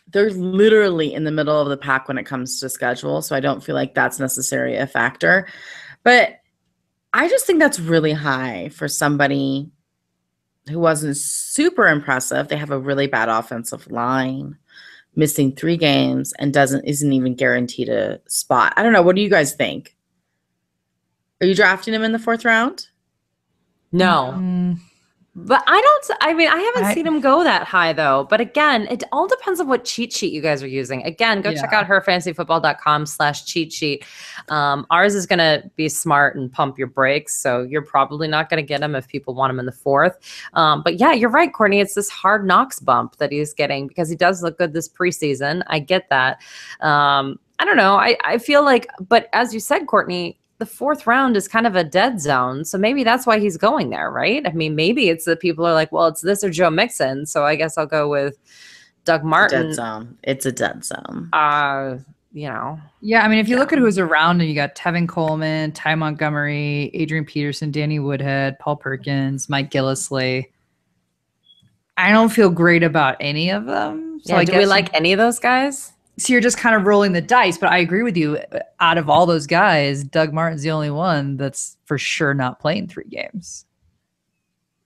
They're literally in the middle of the pack when it comes to schedule, so I don't feel like that's necessarily a factor. But I just think that's really high for somebody who wasn't super impressive. They have a really bad offensive line, missing 3 games, and isn't even guaranteed a spot. I don't know. What do you guys think? Are you drafting him in the 4th round? No. But I haven't seen him go that high though. But again, it all depends on what cheat sheet you guys are using. Again, go check out herfantasyfootball.com/cheat sheet. Ours is going to be smart and pump your brakes. So you're probably not going to get him if people want him in the 4th. But yeah, you're right, Courtney. It's this Hard Knocks bump that he's getting because he does look good this preseason. I get that. I don't know. I feel like, but as you said, Courtney, the 4th round is kind of a dead zone. So maybe that's why he's going there, right? I mean, maybe it's that people are like, well, it's this or Joe Mixon. So I guess I'll go with Doug Martin. Dead zone. It's a dead zone. Yeah, I mean, if you look at who's around and you got Tevin Coleman, Ty Montgomery, Adrian Peterson, Danny Woodhead, Paul Perkins, Mike Gillislee. I don't feel great about any of them. So do we like any of those guys? So you're just kind of rolling the dice, but I agree with you. Out of all those guys, Doug Martin's the only one that's for sure not playing 3 games.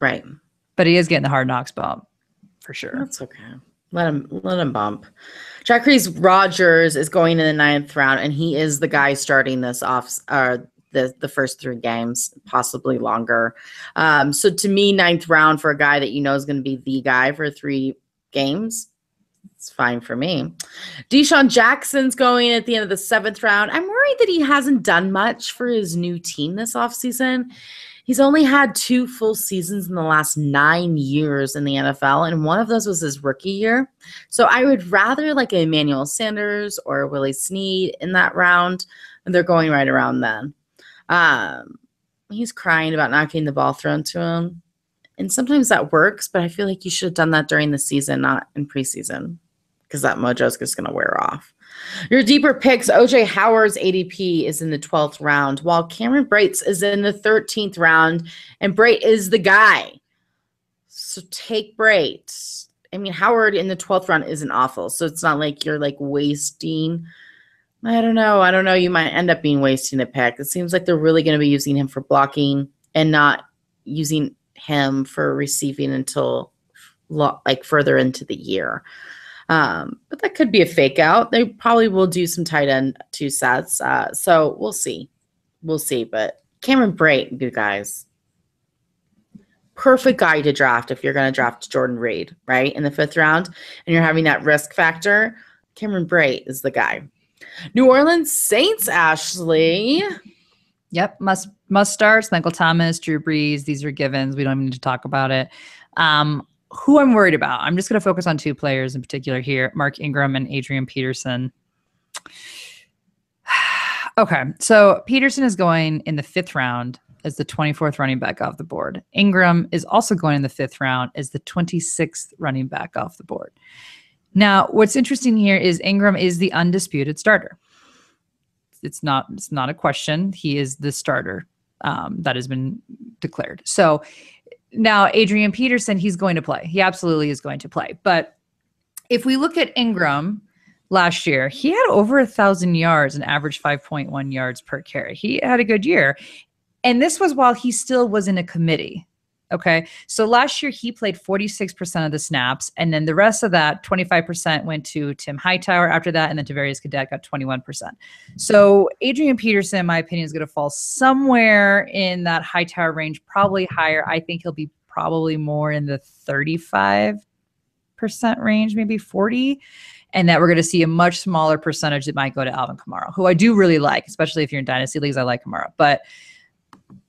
Right. But he is getting the Hard Knocks bump for sure. That's okay. Let him bump. Jacquizz Rodgers is going in the 9th round, and he is the guy starting this off the first 3 games, possibly longer. So to me, 9th round for a guy that is going to be the guy for 3 games, it's fine for me. Deshaun Jackson's going at the end of the 7th round. I'm worried that he hasn't done much for his new team this offseason. He's only had 2 full seasons in the last 9 years in the NFL, and one of those was his rookie year. So I would rather like a Emmanuel Sanders or Willie Snead in that round, and they're going right around then. He's crying about not getting the ball thrown to him. And sometimes that works, but I feel like you should have done that during the season, not in preseason, because that mojo's just going to wear off. Your deeper picks, OJ Howard's ADP is in the 12th round, while Cameron Brate's is in the 13th round, and Brate is the guy. So take Brate. I mean, Howard in the 12th round isn't awful, so it's not like you're like wasting. I don't know. You might end up being wasting a pick. It seems like they're really going to be using him for blocking and not using him for receiving until like further into the year. But that could be a fake out. They probably will do some tight end 2 sets. So we'll see. But Cameron Brate, you guys, perfect guy to draft if you're going to draft Jordan Reed, right? In the 5th round, and you're having that risk factor. Cameron Brate is the guy. New Orleans Saints, Ashley. Yep, must starts. Michael Thomas, Drew Brees. These are givens. We don't even need to talk about it. Who I'm worried about. I'm just going to focus on 2 players in particular here: Mark Ingram and Adrian Peterson. Okay, so Peterson is going in the 5th round as the 24th running back off the board. Ingram is also going in the 5th round as the 26th running back off the board. Now, what's interesting here is Ingram is the undisputed starter. It's not a question. He is the starter that has been declared. So now Adrian Peterson, he's going to play. He absolutely is going to play. But if we look at Ingram last year, he had over 1,000 yards and averaged 5.1 yards per carry. He had a good year. And this was while he still was in a committee. Okay. So last year he played 46% of the snaps. And then the rest of that, 25% went to Tim Hightower after that. And then Tavarius Cadet got 21%. So Adrian Peterson, in my opinion, is going to fall somewhere in that Hightower range, probably higher. I think he'll be probably more in the 35% range, maybe 40. And that we're going to see a much smaller percentage that might go to Alvin Kamara, who I do really like, especially if you're in dynasty leagues. I like Kamara, but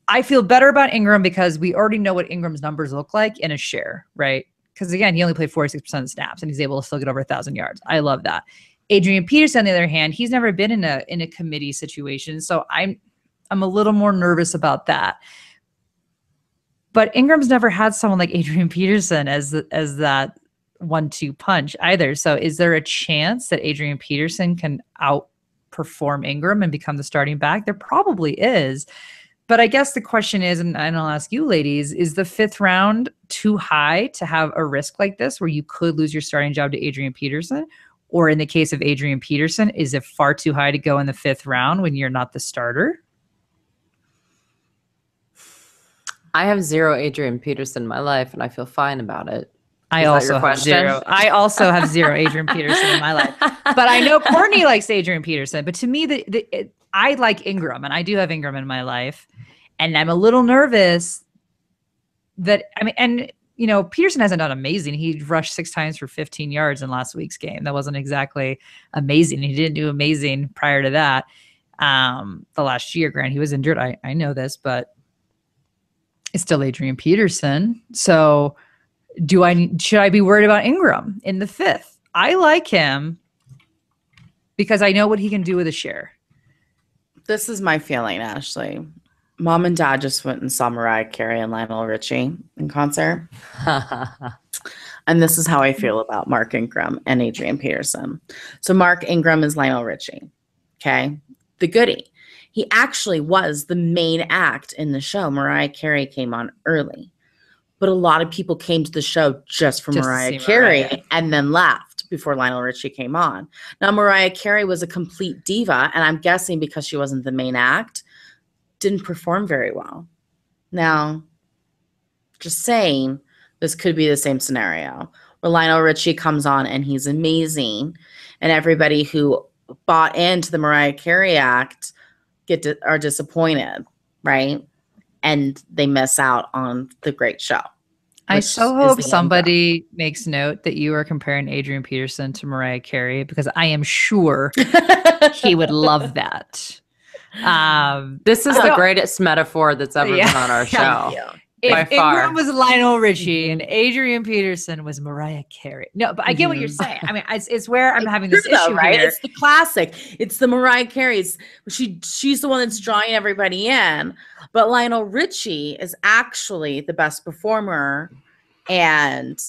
I feel better about Ingram because we already know what Ingram's numbers look like in a share, right? Because again, he only played 46% of the snaps and he's able to still get over 1,000 yards. I love that. Adrian Peterson, on the other hand, he's never been in a committee situation, so I'm a little more nervous about that. But Ingram's never had someone like Adrian Peterson as that 1-2 punch either. So is there a chance that Adrian Peterson can outperform Ingram and become the starting back? There probably is. But I guess the question is, and I'll ask you ladies, is the 5th round too high to have a risk like this where you could lose your starting job to Adrian Peterson? Or in the case of Adrian Peterson, is it far too high to go in the 5th round when you're not the starter? I have 0 Adrian Peterson in my life, and I feel fine about it. I also have 0. I also have 0 Adrian Peterson in my life. But I know Courtney likes Adrian Peterson. But to me, I like Ingram, and I do have Ingram in my life. And I'm a little nervous that, Peterson hasn't done amazing. He rushed 6 times for 15 yards in last week's game. That wasn't exactly amazing. He didn't do amazing prior to that. The last year, Grant, he was injured. I know this, but it's still Adrian Peterson. So should I be worried about Ingram in the 5th? I like him because I know what he can do with a share. This is my feeling, Ashley. Mom and Dad just went and saw Mariah Carey and Lionel Richie in concert. And this is how I feel about Mark Ingram and Adrian Peterson. So Mark Ingram is Lionel Richie, okay? The goodie. He actually was the main act in the show. Mariah Carey came on early. But a lot of people came to the show just for Mariah Carey and then left before Lionel Richie came on. Now, Mariah Carey was a complete diva, and I'm guessing because she wasn't the main act, didn't perform very well. Now, just saying, this could be the same scenario where Lionel Richie comes on and he's amazing, and everybody who bought into the Mariah Carey act are disappointed, right? And they miss out on the great show. I so hope somebody makes note that you are comparing Adrian Peterson to Mariah Carey, because I am sure he would love that. This is the greatest metaphor that's ever been on our show. If Ingram was Lionel Richie and Adrian Peterson was Mariah Carey. No, but I get what you're saying. I mean, it's where I'm having this issue right? here. It's the classic. It's the Mariah Carey's. She's the one that's drawing everybody in. But Lionel Richie is actually the best performer and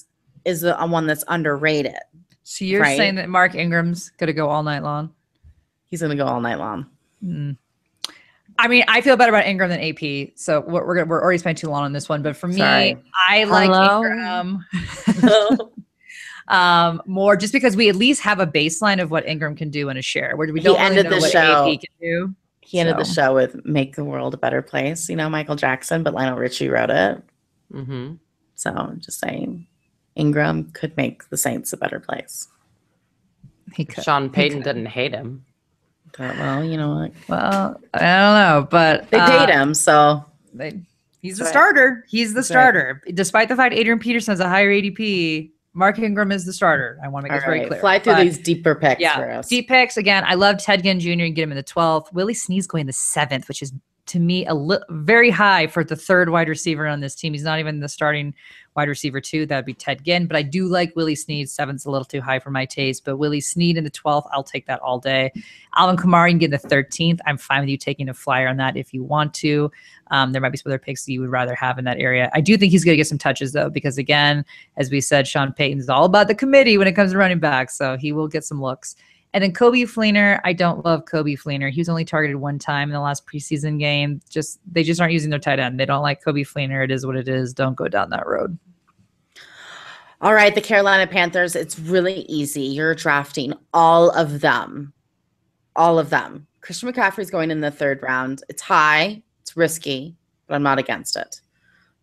is the one that's underrated. So you're saying that Mark Ingram's going to go all night long? He's going to go all night long. I mean, I feel better about Ingram than AP, so we're already spending too long on this one. But for me, I like Ingram more, just because we at least have a baseline of what Ingram can do in a share. Where we don't really know what AP can do. He ended the show with "Make the World a Better Place." You know, Michael Jackson, but Lionel Richie wrote it. So I'm just saying, Ingram could make the Saints a better place. He could. Sean Payton didn't hate him. Well, you know what? Well, I don't know, but they paid him, so he's the starter. He's the starter. Despite the fact Adrian Peterson has a higher ADP, Mark Ingram is the starter. I want to make this very clear. Fly through these deeper picks for us. Deep picks. Again, I love Ted Ginn Jr. and get him in the 12th. Willie Snead's going in the 7th, which is, to me, very high for the third wide receiver on this team. He's not even the starting wide receiver 2. That'd be Ted Ginn. But I do like Willie Snead. 7th's a little too high for my taste. But Willie Snead in the 12th, I'll take that all day. Alvin Kamara, you can get in the 13th. I'm fine with you taking a flyer on that if you want to. There might be some other picks that you would rather have in that area. I do think he's going to get some touches, though, because, again, as we said, Sean Payton's all about the committee when it comes to running back. So he will get some looks. And then Kobe Fleener, I don't love Kobe Fleener. He was only targeted one time in the last preseason game. They just aren't using their tight end. They don't like Kobe Fleener. It is what it is. Don't go down that road. All right, the Carolina Panthers, it's really easy. You're drafting all of them. All of them. Christian McCaffrey's going in the 3rd round. It's high. It's risky, but I'm not against it.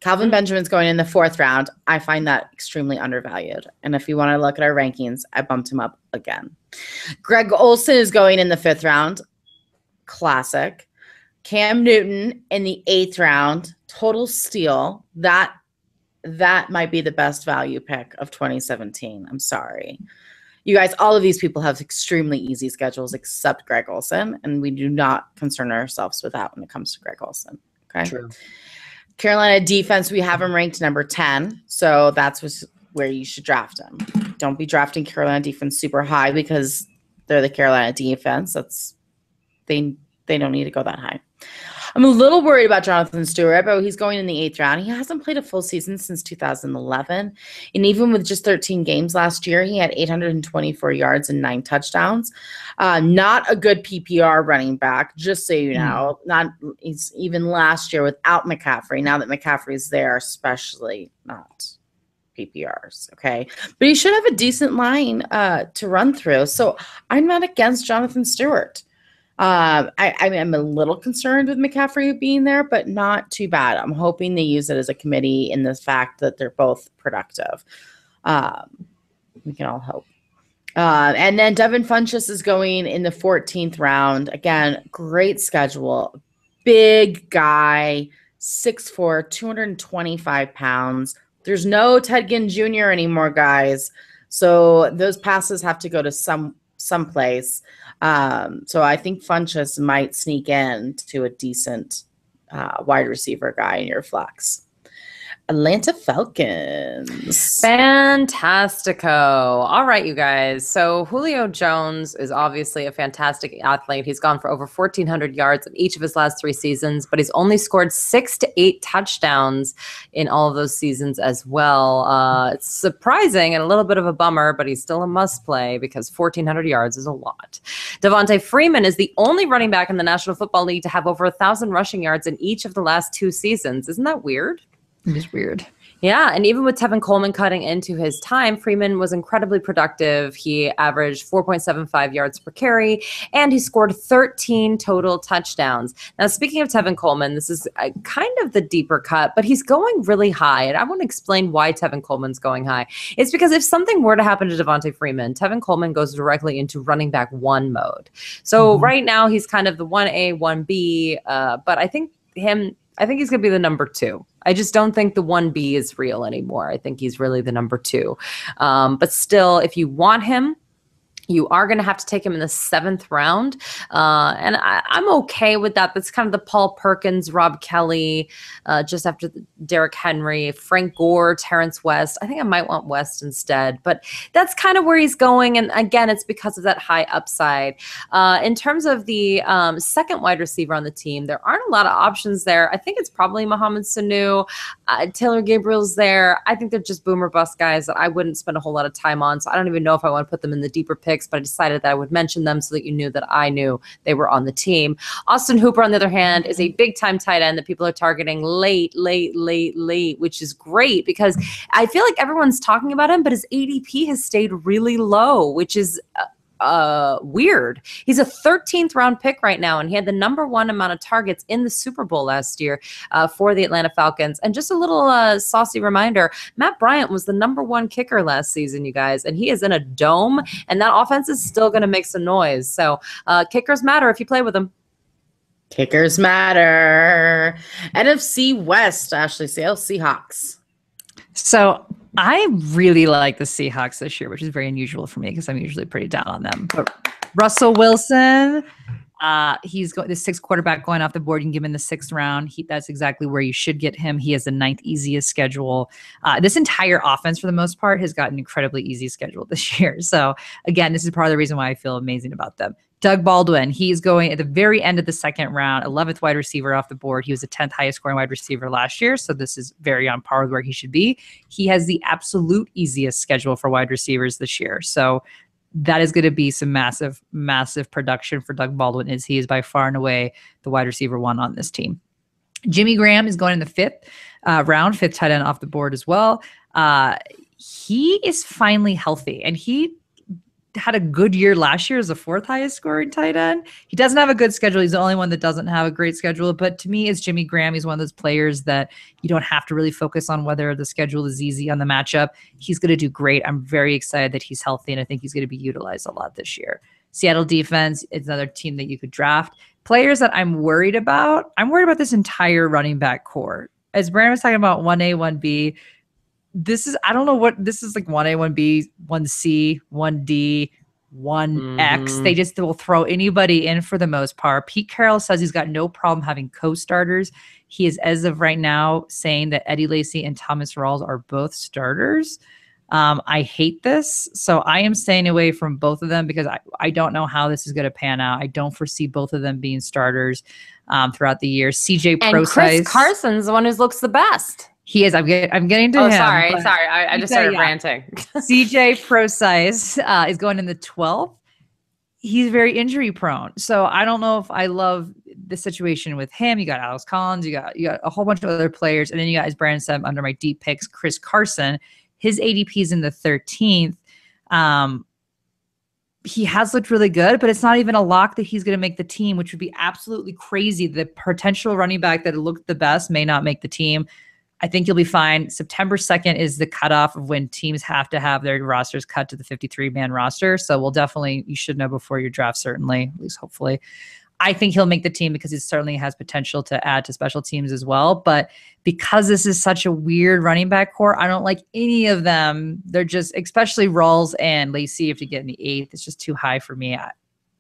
Calvin Benjamin's going in the 4th round. I find that extremely undervalued. And if you want to look at our rankings, I bumped him up again. Greg Olsen is going in the 5th round. Classic. Cam Newton in the 8th round. Total steal. That might be the best value pick of 2017. I'm sorry. You guys, all of these people have extremely easy schedules except Greg Olsen, and we do not concern ourselves with that when it comes to Greg Olsen. Okay. True. Carolina defense, we have him ranked number 10, so that's where you should draft him. Don't be drafting Carolina defense super high because they're the Carolina defense. They don't need to go that high. I'm a little worried about Jonathan Stewart, but he's going in the 8th round. He hasn't played a full season since 2011. And even with just 13 games last year, he had 824 yards and 9 touchdowns. Not a good PPR running back, just so you know. He's even last year without McCaffrey. Now that McCaffrey's there, especially not PPRs, okay? But he should have a decent line to run through. So I'm not against Jonathan Stewart. I'm a little concerned with McCaffrey being there, but not too bad. I'm hoping they use it as a committee in the fact that they're both productive. We can all hope. And then Devin Funchess is going in the 14th round. Again, great schedule. Big guy, 6'4", 225 pounds. There's no Ted Ginn Jr. anymore, guys. So those passes have to go to someplace. So I think Funchess might sneak in to a decent wide receiver guy in your flex. Atlanta Falcons. Fantastico. All right, you guys. So Julio Jones is obviously a fantastic athlete. He's gone for over 1,400 yards in each of his last 3 seasons, but he's only scored 6 to 8 touchdowns in all of those seasons as well. It's surprising and a little bit of a bummer, but he's still a must play because 1,400 yards is a lot. Devontae Freeman is the only running back in the National Football League to have over 1,000 rushing yards in each of the last 2 seasons. Isn't that weird? It is weird. Yeah, and even with Tevin Coleman cutting into his time, Freeman was incredibly productive. He averaged 4.75 yards per carry, and he scored 13 total touchdowns. Now, speaking of Tevin Coleman, this is kind of the deeper cut, but he's going really high, and I want to explain why Tevin Coleman's going high. It's because if something were to happen to Devontae Freeman, Tevin Coleman goes directly into running back 1 mode. So right now, he's kind of the 1A, 1B, but I think he's going to be the number 2. I just don't think the 1B is real anymore. I think he's really the number 2. But still, if you want him, You are going to have to take him in the 7th round. And I'm okay with that. That's kind of the Paul Perkins, Rob Kelly, just after Derrick Henry, Frank Gore, Terrence West. I think I might want West instead, but that's kind of where he's going. And again, it's because of that high upside. In terms of the second wide receiver on the team, there aren't a lot of options there. I think it's probably Mohamed Sanu. Taylor Gabriel's there. I think they're just boomer bust guys that I wouldn't spend a whole lot of time on. So I don't even know if I want to put them in the deeper picks, but I decided that I would mention them so that you knew that I knew they were on the team. Austin Hooper, on the other hand, is a big-time tight end that people are targeting late, which is great because I feel like everyone's talking about him, but his ADP has stayed really low, which is weird. He's a 13th round pick right now, and he had the #1 amount of targets in the Super Bowl last year for the Atlanta Falcons. And just a little saucy reminder, Matt Bryant was the #1 kicker last season, you guys, and he is in a dome, and that offense is still going to make some noise. So kickers matter if you play with them. Kickers matter. NFC West, Ashley Sale, Seahawks. So I really like the Seahawks this year, which is very unusual for me because I'm usually pretty down on them. But Russell Wilson, he's the 6th quarterback going off the board. You can give him in the 6th round. That's exactly where you should get him. He has the 9th easiest schedule. This entire offense, for the most part, has got an incredibly easy schedule this year. So again, this is part of the reason why I feel amazing about them. Doug Baldwin, he's going at the very end of the 2nd round, 11th wide receiver off the board. He was the 10th highest scoring wide receiver last year, so this is very on par with where he should be. He has the absolute easiest schedule for wide receivers this year. So that is going to be some massive, massive production for Doug Baldwin, as he is by far and away the wide receiver 1 on this team. Jimmy Graham is going in the 5th round, 5th tight end off the board as well. He is finally healthy, and he had a good year last year as the 4th highest scoring tight end. He doesn't have a good schedule. He's the only one that doesn't have a great schedule. But to me, it's Jimmy Graham. He's one of those players that you don't have to really focus on whether the schedule is easy on the matchup. He's going to do great. I'm very excited that he's healthy, and I think he's going to be utilized a lot this year. Seattle defense is another team that you could draft. Players that I'm worried about this entire running back core. As Brandon was talking about 1A, 1B, I don't know what this is, like 1A, 1B, 1C, 1D, 1X. They just will throw anybody in for the most part. Pete Carroll says he's got no problem having co-starters. He is, as of right now, saying that Eddie Lacy and Thomas Rawls are both starters. I hate this. So I am staying away from both of them because I don't know how this is going to pan out. I don't foresee both of them being starters throughout the year. CJ And Chris Carson's the one who looks the best. He is. I'm getting to him. Sorry. I just started ranting. CJ ProSize is going in the 12th. He's very injury prone. So I don't know if I love the situation with him. You got Alex Collins. You got a whole bunch of other players. And then you got, as Brandon said, under my deep picks, Chris Carson. His ADP is in the 13th. He has looked really good, but it's not even a lock that he's going to make the team, which would be absolutely crazy. The potential running back that looked the best may not make the team. I think you'll be fine. September 2nd is the cutoff of when teams have to have their rosters cut to the 53-man roster. So you should know before your draft, certainly, at least hopefully. I think he'll make the team because he certainly has potential to add to special teams as well. But because this is such a weird running back core, I don't like any of them. They're just, especially Rawls and Lacy, if you get in the 8th, it's just too high for me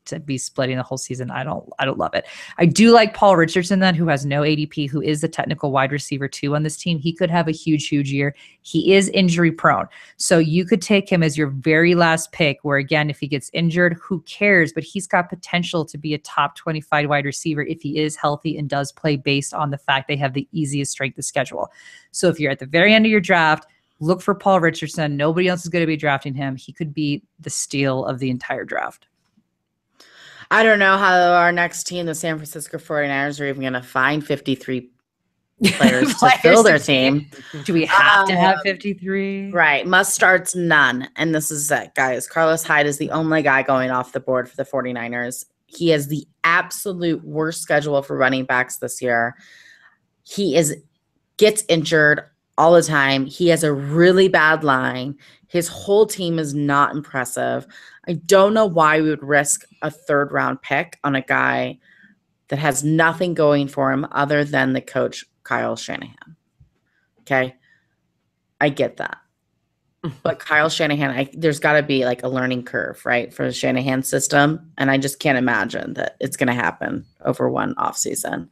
to be splitting the whole season. I don't love it. I do like Paul Richardson then, who has no ADP, who is the technical wide receiver 2 on this team. He could have a huge year. He is injury prone. So you could take him as your very last pick, where again, if he gets injured, who cares? But he's got potential to be a top 25 wide receiver if he is healthy and does play based on the fact they have the easiest strength of schedule. So if you're at the very end of your draft, look for Paul Richardson. Nobody else is going to be drafting him. He could be the steal of the entire draft. I don't know how our next team, the San Francisco 49ers, are even going to find 53 players to fill their team. Do we have to have 53? Right. Must starts none. And this is it, guys. Carlos Hyde is the only guy going off the board for the 49ers. He has the absolute worst schedule for running backs this year. He gets injured all the time. He has a really bad line. His whole team is not impressive. I don't know why we would risk a 3rd round pick on a guy that has nothing going for him other than the coach, Kyle Shanahan. Okay. I get that. But Kyle Shanahan, there's got to be like a learning curve, right, for the Shanahan system. And I just can't imagine that it's going to happen over one offseason.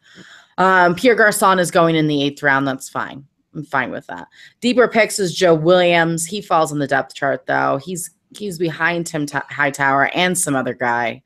Pierre Garçon is going in the 8th round. That's fine. I'm fine with that. Deeper picks is Joe Williams. He falls in the depth chart, though. He's behind Tim Hightower and some other guy.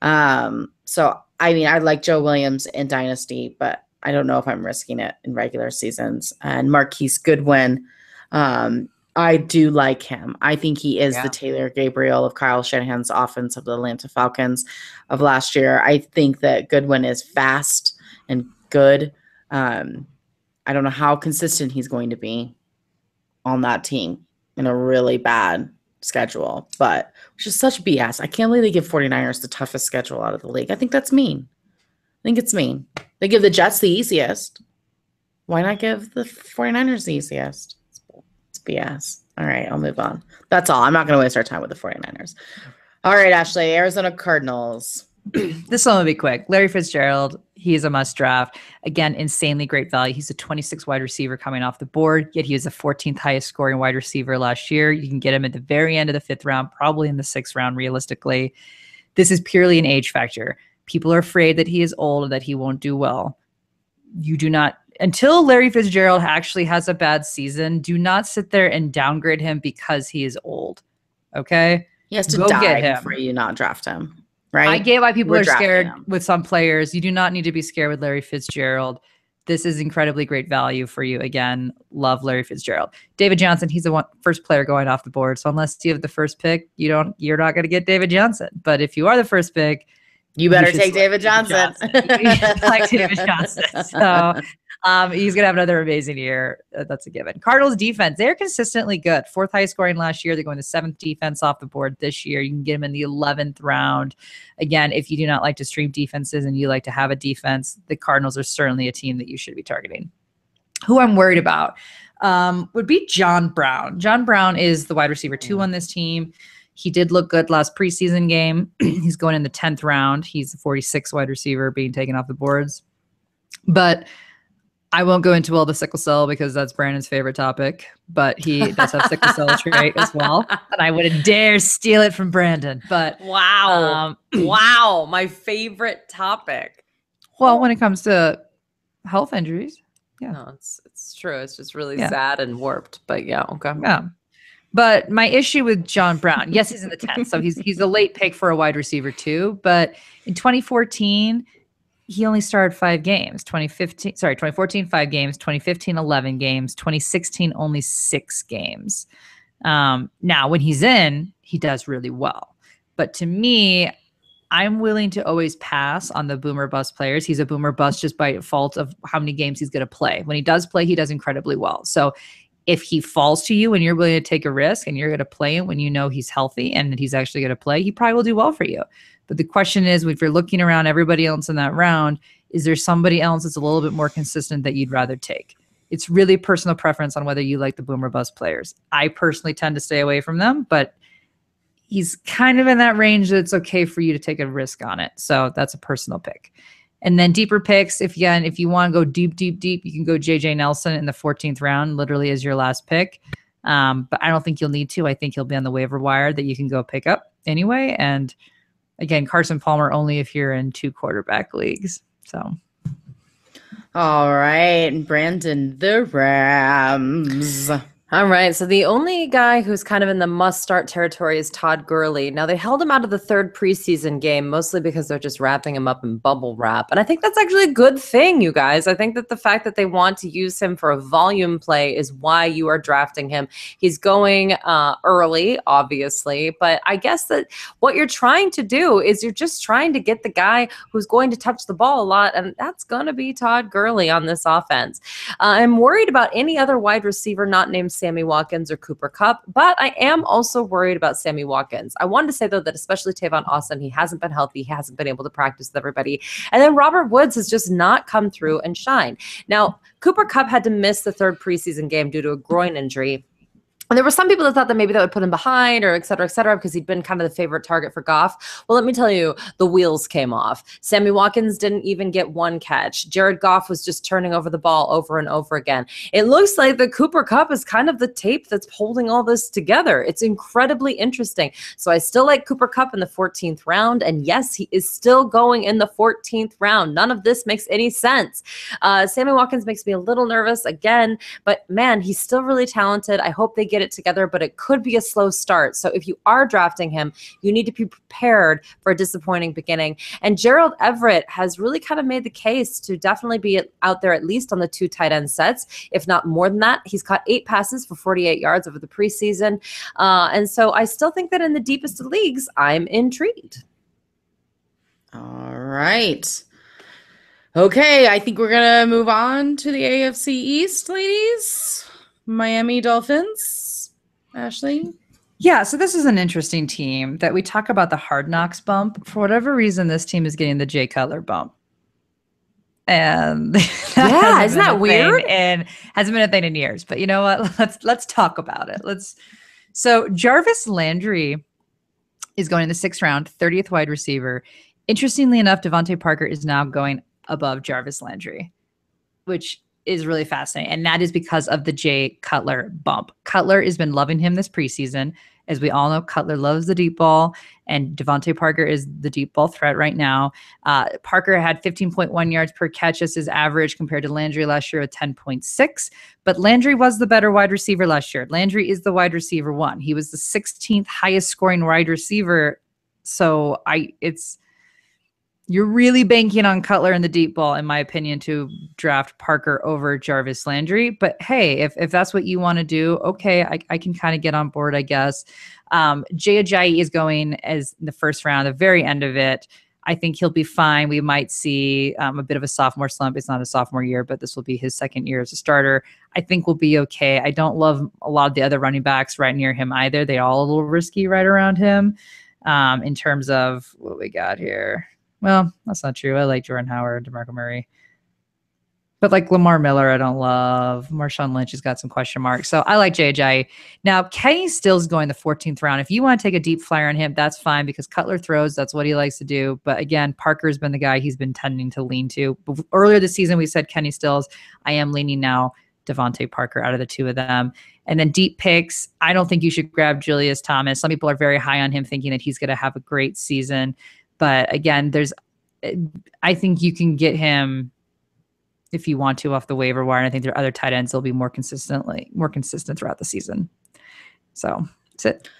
So, I mean, I like Joe Williams in Dynasty, but I don't know if I'm risking it in regular seasons. And Marquise Goodwin, I do like him. I think he is the Taylor Gabriel of Kyle Shanahan's offense of the Atlanta Falcons of last year. I think that Goodwin is fast and good. I don't know how consistent he's going to be on that team in a really bad schedule, but which is such BS. I can't believe they give 49ers the toughest schedule out of the league. I think that's mean. I think it's mean. They give the Jets the easiest. Why not give the 49ers the easiest? It's BS. All right, I'll move on. That's all. I'm not going to waste our time with the 49ers. All right, Ashley, Arizona Cardinals. This one will be quick. Larry Fitzgerald, he's a must draft. Again, insanely great value. He's a 26 wide receiver coming off the board, yet he was the 14th highest scoring wide receiver last year. You can get him at the very end of the 5th round, probably in the 6th round, realistically. This is purely an age factor. People are afraid that he is old and that he won't do well. You do not, until Larry Fitzgerald actually has a bad season, do not sit there and downgrade him because he is old. Okay? He has to die before you not draft him. Right? I get why people are scared with some players. You do not need to be scared with Larry Fitzgerald. This is incredibly great value for you. Again, love Larry Fitzgerald. David Johnson, he's the first player going off the board. So unless you have the first pick, you're not going to get David Johnson. But if you are the first pick, you better take David Johnson. Like David Johnson. So he's going to have another amazing year. That's a given. Cardinals defense, they're consistently good. 4th highest scoring last year. They're going to 7th defense off the board this year. You can get them in the 11th round. Again, if you do not like to stream defenses and you like to have a defense, the Cardinals are certainly a team that you should be targeting. Who I'm worried about would be John Brown. John Brown is the wide receiver 2 on this team. He did look good last preseason game. He's going in the 10th round. He's the 46th wide receiver being taken off the boards. But I won't go into all the sickle cell because that's Brandon's favorite topic. But he does have sickle cell trait as well. And I wouldn't dare steal it from Brandon. But wow. Wow. My favorite topic. Well, when it comes to health injuries. Yeah. No, it's true. It's just really sad and warped. But yeah, okay. Yeah. But my issue with John Brown, yes, he's in the 10th, so he's a late pick for a wide receiver too. But in 2014, he only started 5 games. 2014, 5 games. 2015, 11 games. 2016, only 6 games. Now, when he's in, he does really well. But to me, I'm willing to always pass on the boomer bust players. He's a boomer bust just by default of how many games he's going to play. When he does play, he does incredibly well. So if he falls to you and you're willing to take a risk and you're going to play him when you know he's healthy and that he's actually going to play, he probably will do well for you. But the question is, if you're looking around everybody else in that round, is there somebody else that's a little bit more consistent that you'd rather take? It's really personal preference on whether you like the boomer bust players. I personally tend to stay away from them, but he's kind of in that range that it's okay for you to take a risk on it. So that's a personal pick. And then deeper picks, if you want to go deep, you can go JJ Nelson in the 14th round, literally as your last pick. But I don't think you'll need to. I think he'll be on the waiver wire that you can go pick up anyway. And again, Carson Palmer only if you're in 2 quarterback leagues. So. All right, Brandon, the Rams. All right. So the only guy who's kind of in the must-start territory is Todd Gurley. Now, they held him out of the 3rd preseason game, mostly because they're just wrapping him up in bubble wrap. And I think that's actually a good thing, you guys. I think that the fact that they want to use him for a volume play is why you are drafting him. He's going early, obviously. But I guess that what you're trying to do is you're just trying to get the guy who's going to touch the ball a lot. And that's going to be Todd Gurley on this offense. I'm worried about any other wide receiver not named Sammy Watkins or Cooper Kupp, but I am also worried about Sammy Watkins. I wanted to say, though, that especially Tavon Austin, he hasn't been healthy. He hasn't been able to practice with everybody. And then Robert Woods has just not come through and shine. Now, Cooper Kupp had to miss the 3rd preseason game due to a groin injury. And there were some people that thought that maybe that would put him behind or et cetera, because he'd been kind of the favorite target for Goff. Well, let me tell you, the wheels came off. Sammy Watkins didn't even get one catch. Jared Goff was just turning over the ball over and over again. It looks like the Cooper Kupp is kind of the tape that's holding all this together. It's incredibly interesting. So I still like Cooper Kupp in the 14th round. And yes, he is still going in the 14th round. None of this makes any sense. Sammy Watkins makes me a little nervous again, but man, he's still really talented. I hope they get it together, but it could be a slow start. So if you are drafting him, you need to be prepared for a disappointing beginning. And Gerald Everett has really kind of made the case to definitely be out there at least on the 2 tight end sets, if not more than that. He's caught 8 passes for 48 yards over the preseason. And so I still think that in the deepest of leagues, I'm intrigued. All right. Okay, I think we're going to move on to the AFC East, ladies. Miami Dolphins. Ashley? Yeah, so this is an interesting team that we talk about the Hard Knocks bump. For whatever reason, this team is getting the Jay Cutler bump. And yeah, isn't that weird? And hasn't been a thing in years. But you know what? Let's talk about it. So Jarvis Landry is going in the 6th round, 30th wide receiver. Interestingly enough, Devontae Parker is now going above Jarvis Landry, which is really fascinating. And that is because of the Jay Cutler bump. Cutler has been loving him this preseason. As we all know, Cutler loves the deep ball, and Devontae Parker is the deep ball threat right now. Parker had 15.1 yards per catch as his average compared to Landry last year at 10.6. But Landry was the better wide receiver last year. Landry is the wide receiver 1. He was the 16th highest scoring wide receiver. So you're really banking on Cutler in the deep ball, in my opinion, to draft Parker over Jarvis Landry. But hey, if that's what you want to do, okay, I can kind of get on board, I guess. Jay Ajayi is going as the 1st round, the very end of it. I think he'll be fine. We might see a bit of a sophomore slump. It's not a sophomore year, but this will be his 2nd year as a starter. I think we'll be okay. I don't love a lot of the other running backs right near him either. They're all a little risky right around him in terms of what we got here. Well, that's not true. I like Jordan Howard, DeMarco Murray. But like Lamar Miller, I don't love. Marshawn Lynch has got some question marks. So I like JJ. Now, Kenny Stills going the 14th round. If you want to take a deep flyer on him, that's fine because Cutler throws. That's what he likes to do. But again, Parker's been the guy he's been tending to lean to. Earlier this season, we said Kenny Stills. I am leaning now Devontae Parker out of the 2 of them. And then deep picks, I don't think you should grab Julius Thomas. Some people are very high on him thinking that he's going to have a great season. But again, I think you can get him if you want to off the waiver wire. And I think there are other tight ends that'll be more consistent throughout the season. So that's it.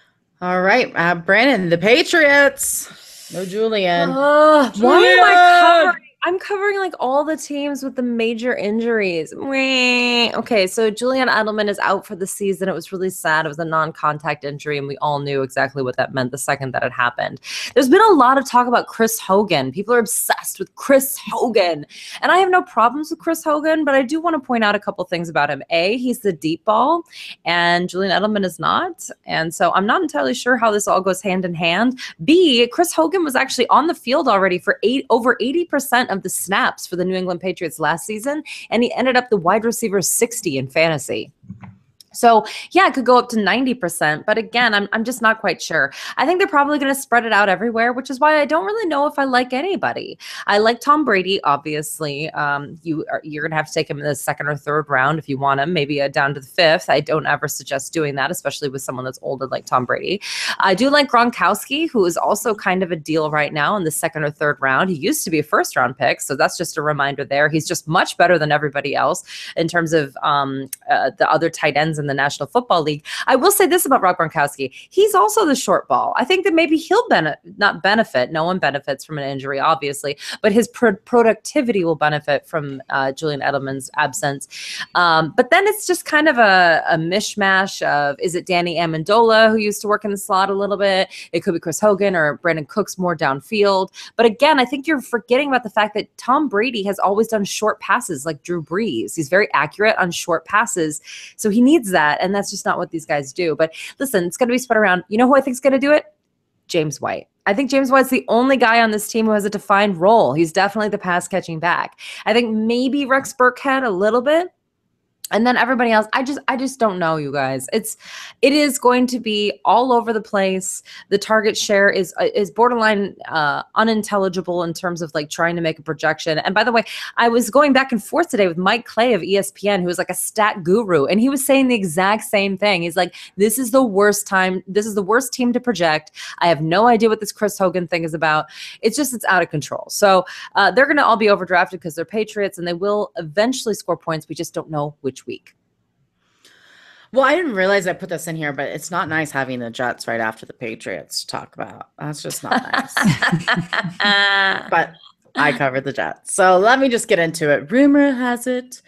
All right, Brandon, the Patriots. No Julian. Why am I covering? I'm covering like all the teams with the major injuries. Okay, so Julian Edelman is out for the season. It was really sad. It was a non-contact injury, and we all knew exactly what that meant the second that it happened. There's been a lot of talk about Chris Hogan. People are obsessed with Chris Hogan, and I have no problems with Chris Hogan, but I do want to point out a couple things about him. A, he's the deep ball, and Julian Edelman is not, and so I'm not entirely sure how this all goes hand in hand. B, Chris Hogan was actually on the field already for over 80% of the snaps for the New England Patriots last season, and he ended up the wide receiver 60 in fantasy. So yeah, it could go up to 90%, but again, I'm just not quite sure. I think they're probably going to spread it out everywhere, which is why I don't really know if I like anybody. I like Tom Brady, obviously. You're going to have to take him in the 2nd or 3rd round if you want him, maybe down to the 5th. I don't ever suggest doing that, especially with someone that's older like Tom Brady. I do like Gronkowski, who is also kind of a deal right now in the 2nd or 3rd round. He used to be a 1st round pick, so that's just a reminder there. He's just much better than everybody else in terms of the other tight ends in the National Football League. I will say this about Rob Gronkowski. He's also the short ball. I think that maybe he'll not benefit. No one benefits from an injury, obviously, but his productivity will benefit from Julian Edelman's absence. But then it's just kind of a mishmash of, is it Danny Amendola, who used to work in the slot a little bit? It could be Chris Hogan or Brandon Cooks more downfield. But again, I think you're forgetting about the fact that Tom Brady has always done short passes like Drew Brees. He's very accurate on short passes. So he needs that. And that's just not what these guys do. But listen, it's going to be spread around. You know who I think is going to do it? James White. I think James White's the only guy on this team who has a defined role. He's definitely the pass catching back. I think maybe Rex Burkhead a little bit. And then everybody else, I just don't know, you guys. It is going to be all over the place. The target share is borderline unintelligible in terms of like trying to make a projection. And by the way, I was going back and forth today with Mike Clay of ESPN, who is like a stat guru, and he was saying the exact same thing. He's like, this is the worst time. This is the worst team to project. I have no idea what this Chris Hogan thing is about. It's out of control. So they're going to all be overdrafted because they're Patriots, and they will eventually score points. We just don't know which week. Well, I didn't realize I put this in here, but it's not nice having the Jets right after the Patriots to talk about. That's just not nice. But I covered the Jets. So let me just get into it. Rumor has it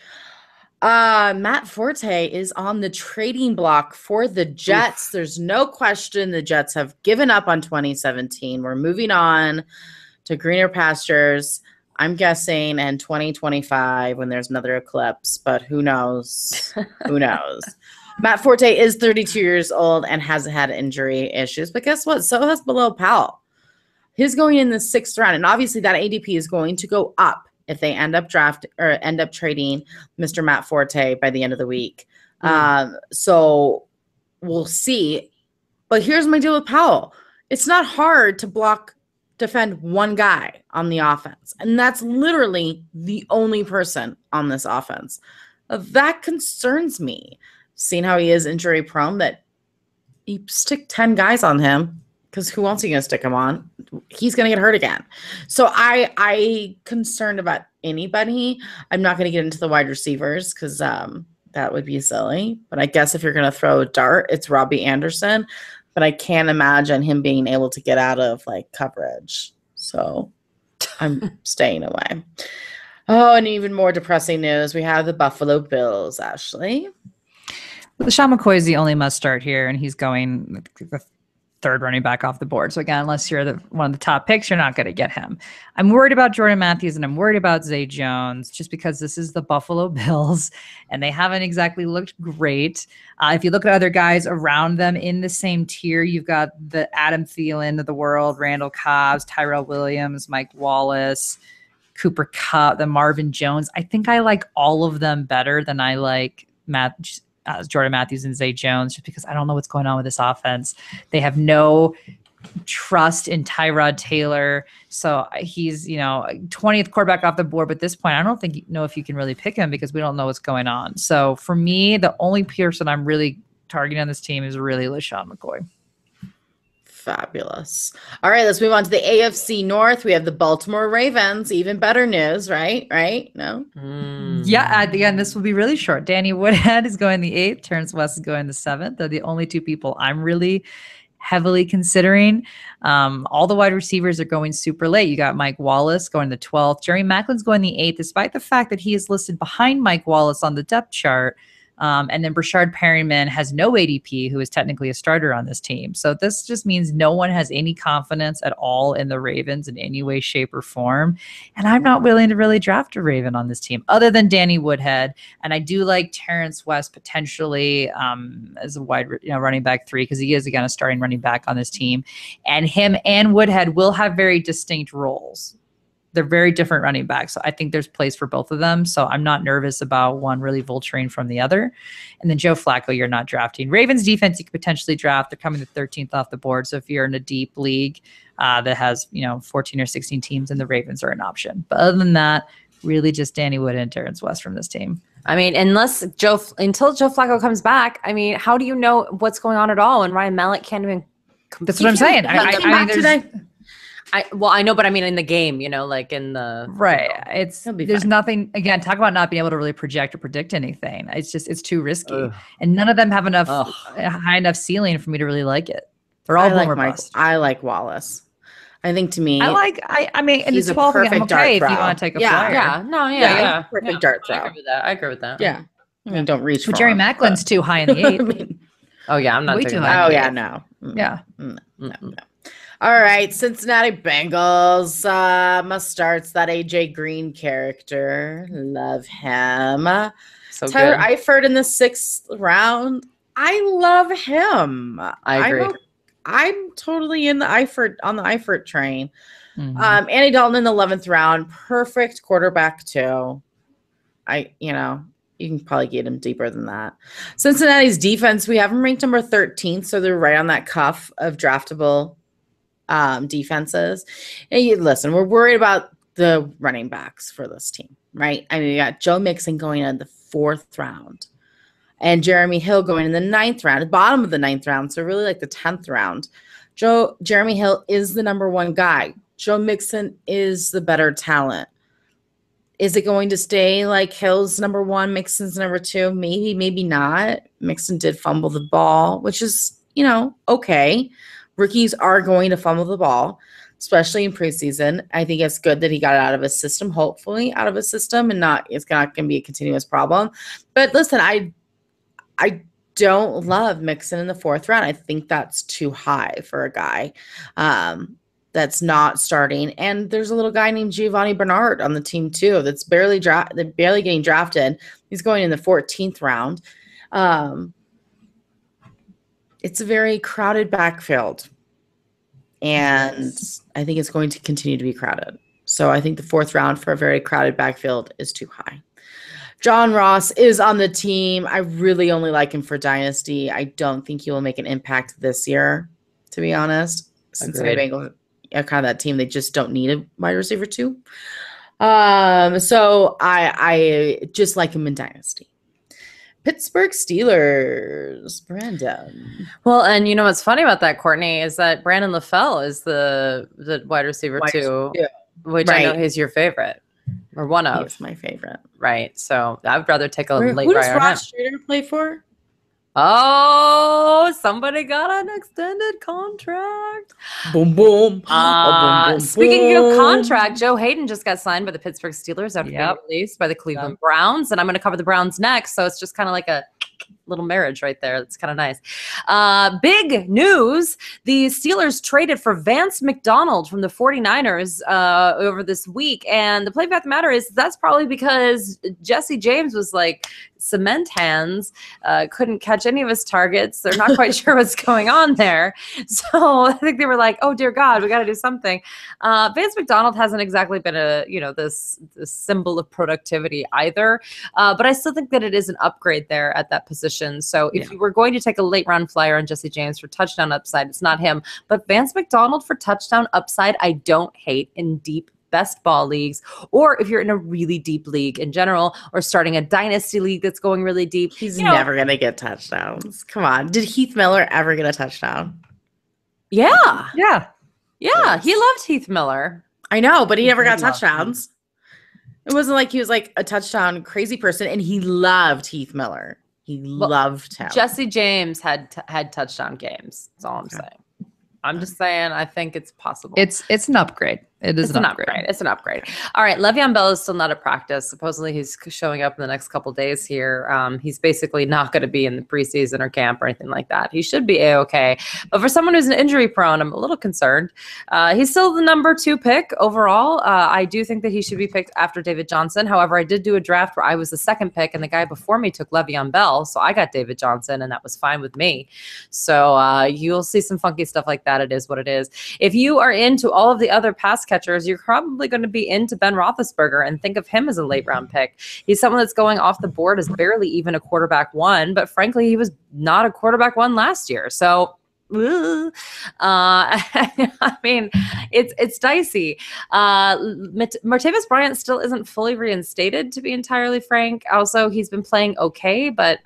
Matt Forte is on the trading block for the Jets. Oof. There's no question the Jets have given up on 2017. We're moving on to greener pastures. I'm guessing in 2025 when there's another eclipse, but who knows? Who knows? Matt Forte is 32 years old and hasn't had injury issues, but guess what? So has Bilal Powell. He's going in the 6th round, and obviously that ADP is going to go up if they end up trading Mr. Matt Forte by the end of the week. So we'll see. But here's my deal with Powell. It's not hard to defend one guy on the offense. And that's literally the only person on this offense. That concerns me. Seeing how he is injury prone, that you stick 10 guys on him, because who else are you going to stick him on? He's going to get hurt again. So I concerned about anybody. I'm not going to get into the wide receivers because that would be silly. But I guess if you're going to throw a dart, it's Robbie Anderson. But I can't imagine him being able to get out of like coverage. So I'm staying away. Oh, and even more depressing news. We have the Buffalo Bills, Ashley. Well, LeSean McCoy is the only must start here, and he's going the 3rd running back off the board. So again, unless you're one of the top picks, you're not going to get him. I'm worried about Jordan Matthews and I'm worried about Zay Jones just because this is the Buffalo Bills and they haven't exactly looked great. If you look at other guys around them in the same tier, you've got the Adam Thielen of the world, Randall Cobb, Tyrell Williams, Mike Wallace, Cooper Kupp, the Marvin Jones. I think I like all of them better than I like Jordan Matthews and Zay Jones, just because I don't know what's going on with this offense. They have no trust in Tyrod Taylor. So he's, 20th quarterback off the board. But at this point, I don't think if you can really pick him because we don't know what's going on. So for me, the only person I'm really targeting on this team is really LeSean McCoy. Fabulous. All right, let's move on to the AFC North. We have the Baltimore Ravens. Even better news, right? No? Yeah, again, this will be really short. Danny Woodhead is going the 8th. Terrence West is going the 7th. They're the only 2 people I'm really heavily considering. All the wide receivers are going super late. You got Mike Wallace going the 12th. Jerry Macklin's going the 8th, despite the fact that he is listed behind Mike Wallace on the depth chart. And then Brashard Perryman has no ADP, who is technically a starter on this team. So this just means no one has any confidence at all in the Ravens in any way, shape, or form. And I'm not willing to really draft a Raven on this team other than Danny Woodhead. And I do like Terrence West potentially as a running back 3, because he is, again, a starting running back on this team. And him and Woodhead will have very distinct roles. They're very different running backs. So I think there's place for both of them. So I'm not nervous about one really vulturing from the other. And then Joe Flacco, you're not drafting. Ravens defense, you could potentially draft. They're coming to 13th off the board. So if you're in a deep league that has, 14 or 16 teams, and the Ravens are an option. But other than that, really just Danny Wood and Terrence West from this team. I mean, until Joe Flacco comes back, I mean, how do you know what's going on at all? And Ryan Mallett can't even. That's what I'm saying. I mean, today. I know, but I mean in the game, like in the right. There's nothing, again, talk about not being able to really project or predict anything. It's too risky. Ugh. And none of them have high enough ceiling for me to really like it. They're all boom or bust. I like Wallace. I think to me, I mean, in the 12th, I'm okay if you want to take a flyer. Yeah. Perfect dart throw. I agree with that. Yeah. I mean, don't reach for Jerry him, Macklin's too high in the 8th. I'm not way too high. Oh yeah, no. Yeah. No. All right, Cincinnati Bengals must starts that AJ Green character. Love him. So Tyler good. Eifert in the 6th round. I love him. I agree. I'm totally on the Eifert train. Mm-hmm. Andy Dalton in the 11th round. Perfect quarterback too. You You can probably get him deeper than that. Cincinnati's defense, we have them ranked number 13th, so they're right on that cuff of draftable defenses. And listen, we're worried about the running backs for this team, right? I mean, we got Joe Mixon going in the 4th round and Jeremy Hill going in the 9th round, the bottom of the 9th round, so really like the 10th round. Jeremy Hill is the number 1 guy. Joe Mixon is the better talent. Is it going to stay like Hill's number 1, Mixon's number 2? Maybe, maybe not. Mixon did fumble the ball, which is, okay. Rookies are going to fumble the ball, especially in preseason. I think it's good that he got it out of his system, hopefully out of his system, and it's not going to be a continuous problem. But listen, I don't love Mixon in the 4th round. I think that's too high for a guy that's not starting. And there's a little guy named Giovanni Bernard on the team too that's barely getting drafted. He's going in the 14th round. It's a very crowded backfield, and I think it's going to continue to be crowded. So I think the 4th round for a very crowded backfield is too high. John Ross is on the team. I really only like him for Dynasty. I don't think he will make an impact this year, to be honest. Cincinnati Bengals are kind of that team. They just don't need a wide receiver too. So I just like him in Dynasty. Pittsburgh Steelers, Brandon. Well, and you know what's funny about that, Courtney, is that Brandon LaFell is the wide receiver too, which I know he's your favorite, or one of. He's my favorite. Right. So I'd rather take a late Who does ride on Ross Strader play for? Oh, somebody got an extended contract. Boom, boom. Speaking of contract, Joe Hayden just got signed by the Pittsburgh Steelers after being released by the Cleveland Browns. And I'm going to cover the Browns next. So it's just kind of like a little marriage right there. That's kind of nice. Big news. The Steelers traded for Vance McDonald from the 49ers over this week. And the play fact of the matter is that's probably because Jesse James was like cement hands, couldn't catch any of his targets. They're not quite sure what's going on there. So I think they were like, oh, dear God, we got to do something. Vance McDonald hasn't exactly been this symbol of productivity either. But I still think that it is an upgrade there at that position. So if you were going to take a late round flyer on Jesse James for touchdown upside, it's not him. But Vance McDonald for touchdown upside, I don't hate in deep best ball leagues, or if you're in a really deep league in general, or starting a dynasty league that's going really deep. He's never going to get touchdowns. Come on. Did Heath Miller ever get a touchdown? Yeah. Yeah. Yeah. He loved Heath Miller. I know, but he never got touchdowns. It wasn't like he was like a touchdown crazy person, and he loved Heath Miller. He loved him. Jesse James had touchdown games. That's all I'm saying. I'm just saying, I think it's possible. It's an upgrade. It's an upgrade. It's an upgrade. All right. Le'Veon Bell is still not at practice. Supposedly he's showing up in the next couple of days here. He's basically not going to be in the preseason or camp or anything like that. He should be A-okay. But for someone who's an injury prone, I'm a little concerned. He's still the number 2 pick overall. I do think that he should be picked after David Johnson. However, I did do a draft where I was the 2nd pick and the guy before me took Le'Veon Bell. So I got David Johnson and that was fine with me. So you'll see some funky stuff like that. It is what it is. If you are into all of the other pass catchers, you're probably going to be into Ben Roethlisberger and think of him as a late round pick. He's someone that's going off the board as barely even a quarterback 1, but frankly, he was not a quarterback 1 last year. So I mean, it's dicey. Martavis Bryant still isn't fully reinstated, to be entirely frank. Also, he's been playing okay, but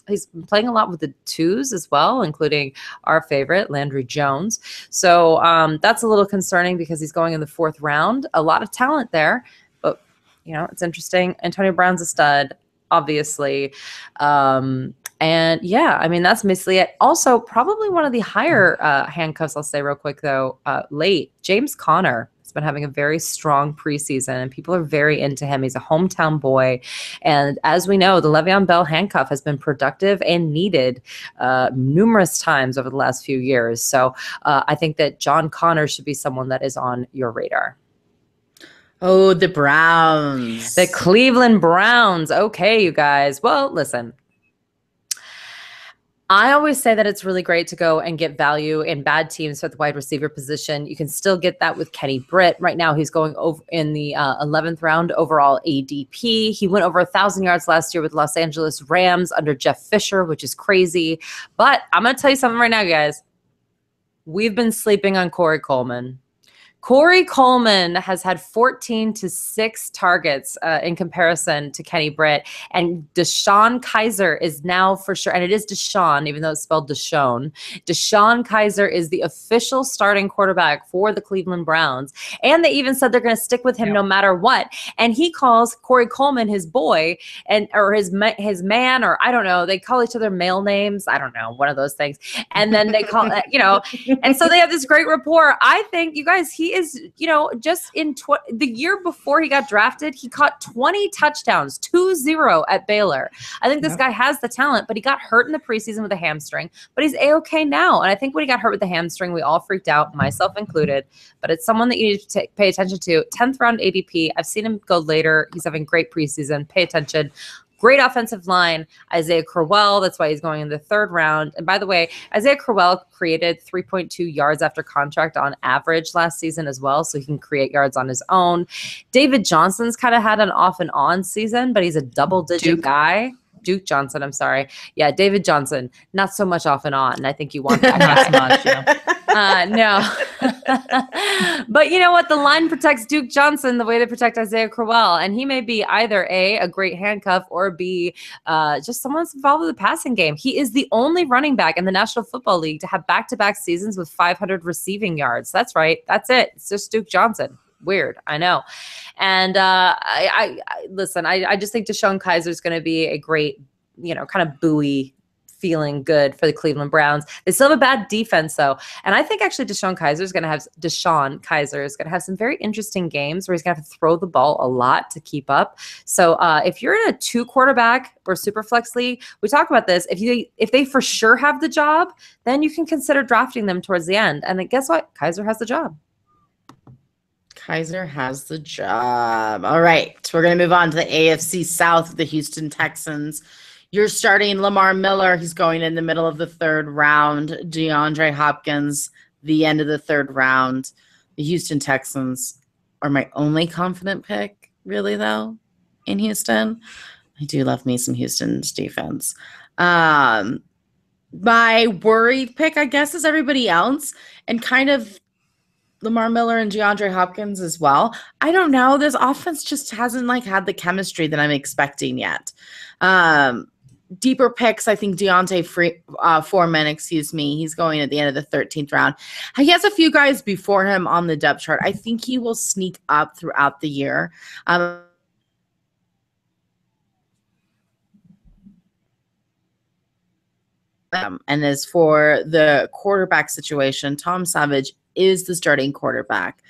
he's been playing a lot with the 2s as well, including our favorite, Landry Jones. So that's a little concerning because he's going in the 4th round. A lot of talent there, but it's interesting. Antonio Brown's a stud, obviously. And yeah, I mean, that's basically it. Also, probably one of the higher handcuffs, I'll say real quick, though, late, James Conner has been having a very strong preseason, and people are very into him. He's a hometown boy. And as we know, the Le'Veon Bell handcuff has been productive and needed numerous times over the last few years. So I think that John Conner should be someone that is on your radar. Oh, the Browns. The Cleveland Browns. Okay, you guys. Well, listen. I always say that it's really great to go and get value in bad teams at the wide receiver position. You can still get that with Kenny Britt. Right now, he's going over in the 11th round overall ADP. He went over 1,000 yards last year with Los Angeles Rams under Jeff Fisher, which is crazy. But I'm going to tell you something right now, guys. We've been sleeping on Corey Coleman. Corey Coleman has had 14 to 6 targets in comparison to Kenny Britt. And Deshaun Kaiser is now for sure, and it is Deshaun, even though it's spelled Deshaun. Deshaun Kaiser is the official starting quarterback for the Cleveland Browns. And they even said they're going to stick with him no matter what. And he calls Corey Coleman his boy or his man, or I don't know. They call each other male names. I don't know, one of those things. And then they call, and so they have this great rapport. I think, you guys, he is, just in the year before he got drafted, he caught 20 touchdowns, 2-0 at Baylor. I think this guy has the talent, but he got hurt in the preseason with a hamstring, but he's A-okay now. And I think when he got hurt with the hamstring, we all freaked out, myself included, but it's someone that you need to pay attention to. 10th round ADP. I've seen him go later. He's having great preseason. Pay attention. Great offensive line, Isaiah Crowell. That's why he's going in the 3rd round. And by the way, Isaiah Crowell created 3.2 yards after contract on average last season as well, so he can create yards on his own. David Johnson's kind of had an off and on season, but he's a double-digit guy. Duke Johnson, I'm sorry. Yeah, David Johnson, not so much off and on. I think you want that not so much. No. But you know what? The line protects Duke Johnson the way they protect Isaiah Crowell. And he may be either A, great handcuff, or B, just someone that's involved with the passing game. He is the only running back in the National Football League to have back-to-back seasons with 500 receiving yards. That's right. That's it. It's just Duke Johnson. Weird, I know. And I listen, I just think Deshaun Kaiser is going to be a great, kind of buoy feeling good for the Cleveland Browns. They still have a bad defense though. And I think actually Deshaun Kaiser is going to have some very interesting games where he's going to have to throw the ball a lot to keep up. So if you're in a 2 quarterback or super flex league, we talk about this. If they for sure have the job, then you can consider drafting them towards the end. And then guess what? Kaiser has the job. Kaiser has the job. All right. We're going to move on to the AFC South with the Houston Texans. You're starting Lamar Miller. He's going in the middle of the 3rd round. DeAndre Hopkins, the end of the 3rd round. The Houston Texans are my only confident pick, really, though, in Houston. I do love me some Houston's defense. My worried pick, I guess, is everybody else, and kind of Lamar Miller and DeAndre Hopkins as well. I don't know. This offense just hasn't had the chemistry that I'm expecting yet. Deeper picks, I think Foreman, he's going at the end of the 13th round. He has a few guys before him on the depth chart. I think he will sneak up throughout the year. And as for the quarterback situation, Tom Savage is the starting quarterback,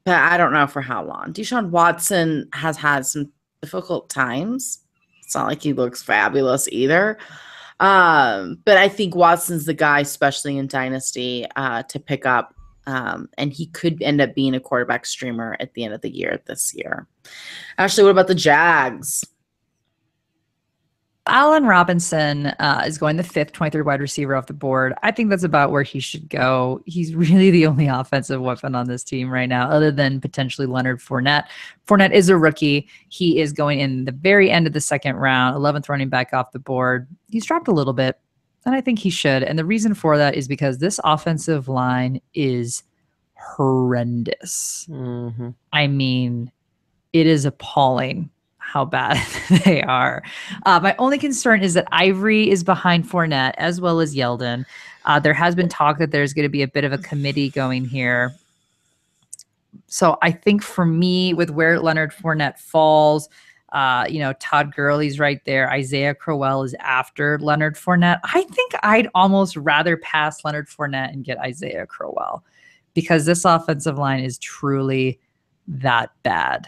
but I don't know for how long. Deshaun Watson has had some difficult times. It's not like he looks fabulous either. But I think Watson's the guy, especially in Dynasty, to pick up. And he could end up being a quarterback streamer at the end of the year this year. Ashley, what about the Jags? Allen Robinson is going the 5th, 23rd wide receiver off the board. I think that's about where he should go. He's really the only offensive weapon on this team right now, other than potentially Leonard Fournette. Fournette is a rookie. He is going in the very end of the 2nd round, 11th running back off the board. He's dropped a little bit, and I think he should. And the reason for that is because this offensive line is horrendous. Mm-hmm. I mean, it is appalling how bad they are. My only concern is that Ivory is behind Fournette as well as Yeldon. There has been talk that there's going to be a bit of a committee going here. So I think for me, with where Leonard Fournette falls, Todd Gurley's right there. Isaiah Crowell is after Leonard Fournette. I think I'd almost rather pass Leonard Fournette and get Isaiah Crowell because this offensive line is truly that bad.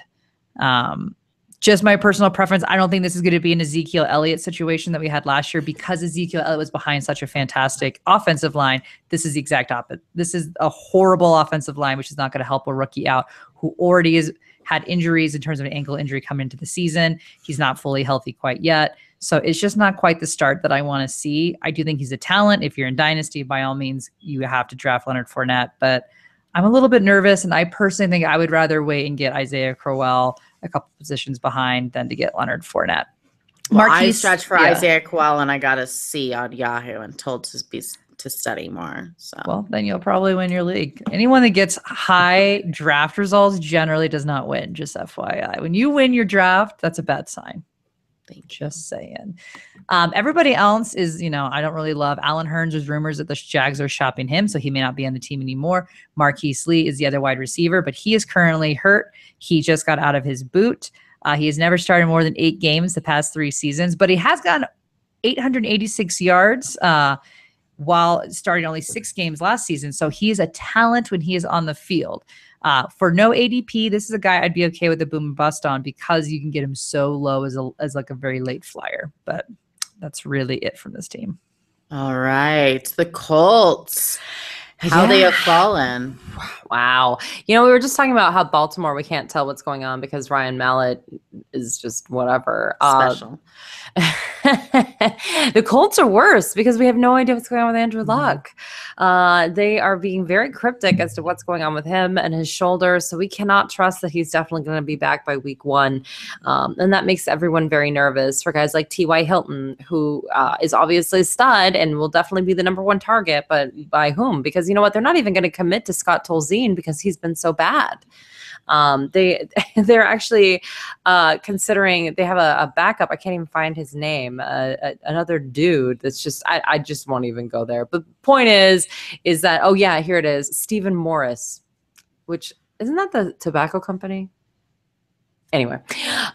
Just my personal preference. I don't think this is going to be an Ezekiel Elliott situation that we had last year because Ezekiel Elliott was behind such a fantastic offensive line. This is the exact opposite. This is a horrible offensive line, which is not going to help a rookie out who already has had injuries in terms of an ankle injury coming into the season. He's not fully healthy quite yet. So it's just not quite the start that I want to see. I do think he's a talent. If you're in Dynasty, by all means, you have to draft Leonard Fournette. But I'm a little bit nervous, and I personally think I would rather wait and get Isaiah Crowell a couple positions behind than to get Leonard Fournette. Well, I stretched for Isaiah Crowell, and I got a C on Yahoo and told to study more. So well, then you'll probably win your league. Anyone that gets high draft results generally does not win. Just FYI, when you win your draft, that's a bad sign. Just saying. Everybody else is, I don't really love Allen Hurns. There's rumors that the Jags are shopping him, so he may not be on the team anymore. Marquise Lee is the other wide receiver, but he is currently hurt. He just got out of his boot. He has never started more than 8 games the past 3 seasons, but he has gotten 886 yards while starting only 6 games last season. So he is a talent when he is on the field. For no ADP, this is a guy I'd be okay with the boom and bust on because you can get him so low as like a very late flyer. But that's really it from this team. All right. The Colts. How they have fallen. Wow. We were just talking about how Baltimore, we can't tell what's going on because Ryan Mallett is just whatever. Special. The Colts are worse because we have no idea what's going on with Andrew Luck. They are being very cryptic as to what's going on with him and his shoulder. So we cannot trust that he's definitely going to be back by week 1. And that makes everyone very nervous for guys like T.Y. Hilton, who is obviously a stud and will definitely be the number 1 target. But by whom? Because you know what? They're not even going to commit to Scott Tolzien because he's been so bad. They're actually considering they have a backup. I can't even find his name. Another dude that's just I just won't even go there. But point is that here it is, Stephen Morris, which isn't that the tobacco company? Anyway,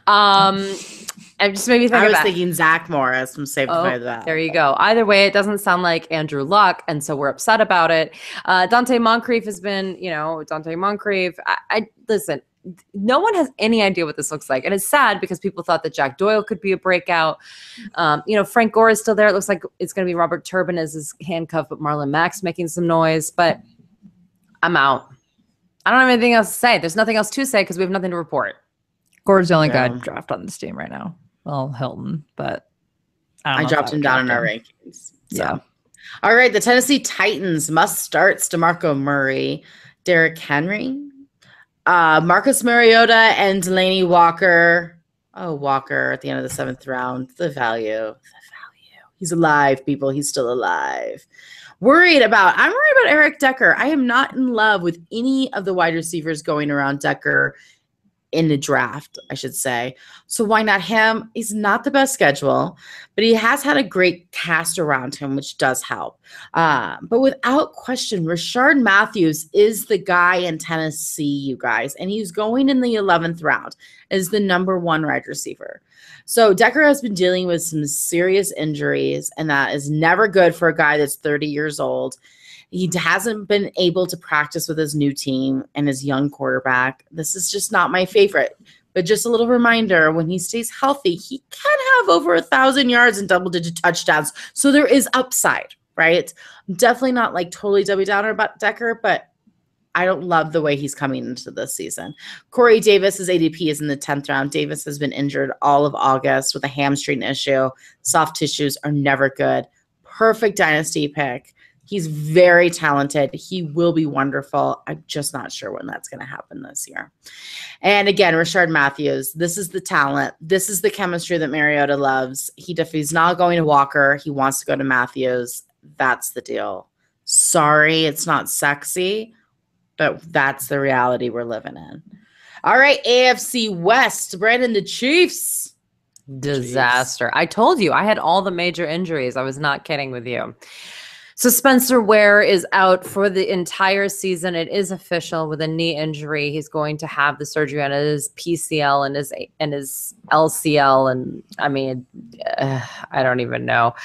and just maybe I was thinking Zach Morris from Saved by the Bell. There you go. Either way, it doesn't sound like Andrew Luck, and so we're upset about it. Dante Moncrief has been, Dante Moncrief. I listen. No one has any idea what this looks like, and it's sad because people thought that Jack Doyle could be a breakout. Frank Gore is still there. It looks like it's going to be Robert Turbin as his handcuff, but Marlon Mack's making some noise. But I'm out. I don't have anything else to say. There's nothing else to say because we have nothing to report. Gore's the only guy to draft on this team right now. Well, Hilton, but I dropped him down in our rankings. So. Yeah. All right. The Tennessee Titans must starts DeMarco Murray, Derrick Henry, Marcus Mariota, and Delaney Walker. Oh, Walker at the end of the 7th round. The value. He's alive, people. He's still alive. I'm worried about Eric Decker. I am not in love with any of the wide receivers going around Decker in the draft, I should say. So why not him? He's not the best schedule, but he has had a great cast around him, which does help. But without question, Rashard Matthews is the guy in Tennessee, you guys, and he's going in the 11th round as the number 1 wide receiver. So Decker has been dealing with some serious injuries, and that is never good for a guy that's 30 years old. He hasn't been able to practice with his new team and his young quarterback. This is just not my favorite. But just a little reminder, when he stays healthy, he can have over 1,000 yards and double-digit touchdowns. So there is upside, right? I'm definitely not like totally Debbie Downer about Decker, but I don't love the way he's coming into this season. Corey Davis' ADP is in the 10th round. Davis has been injured all of August with a hamstring issue. Soft tissues are never good. Perfect dynasty pick. He's very talented. He will be wonderful. I'm just not sure when that's going to happen this year. And again, Rashard Matthews, this is the talent. This is the chemistry that Mariota loves. He's not going to Walker. He wants to go to Matthews. That's the deal. Sorry, it's not sexy, but that's the reality we're living in. All right, AFC West. Brandon, the Chiefs. Disaster. Chiefs. I told you I had all the major injuries. I was not kidding with you. So Spencer Ware is out for the entire season. It is official with a knee injury. He's going to have the surgery on his PCL and his LCL. And I mean, I don't even know.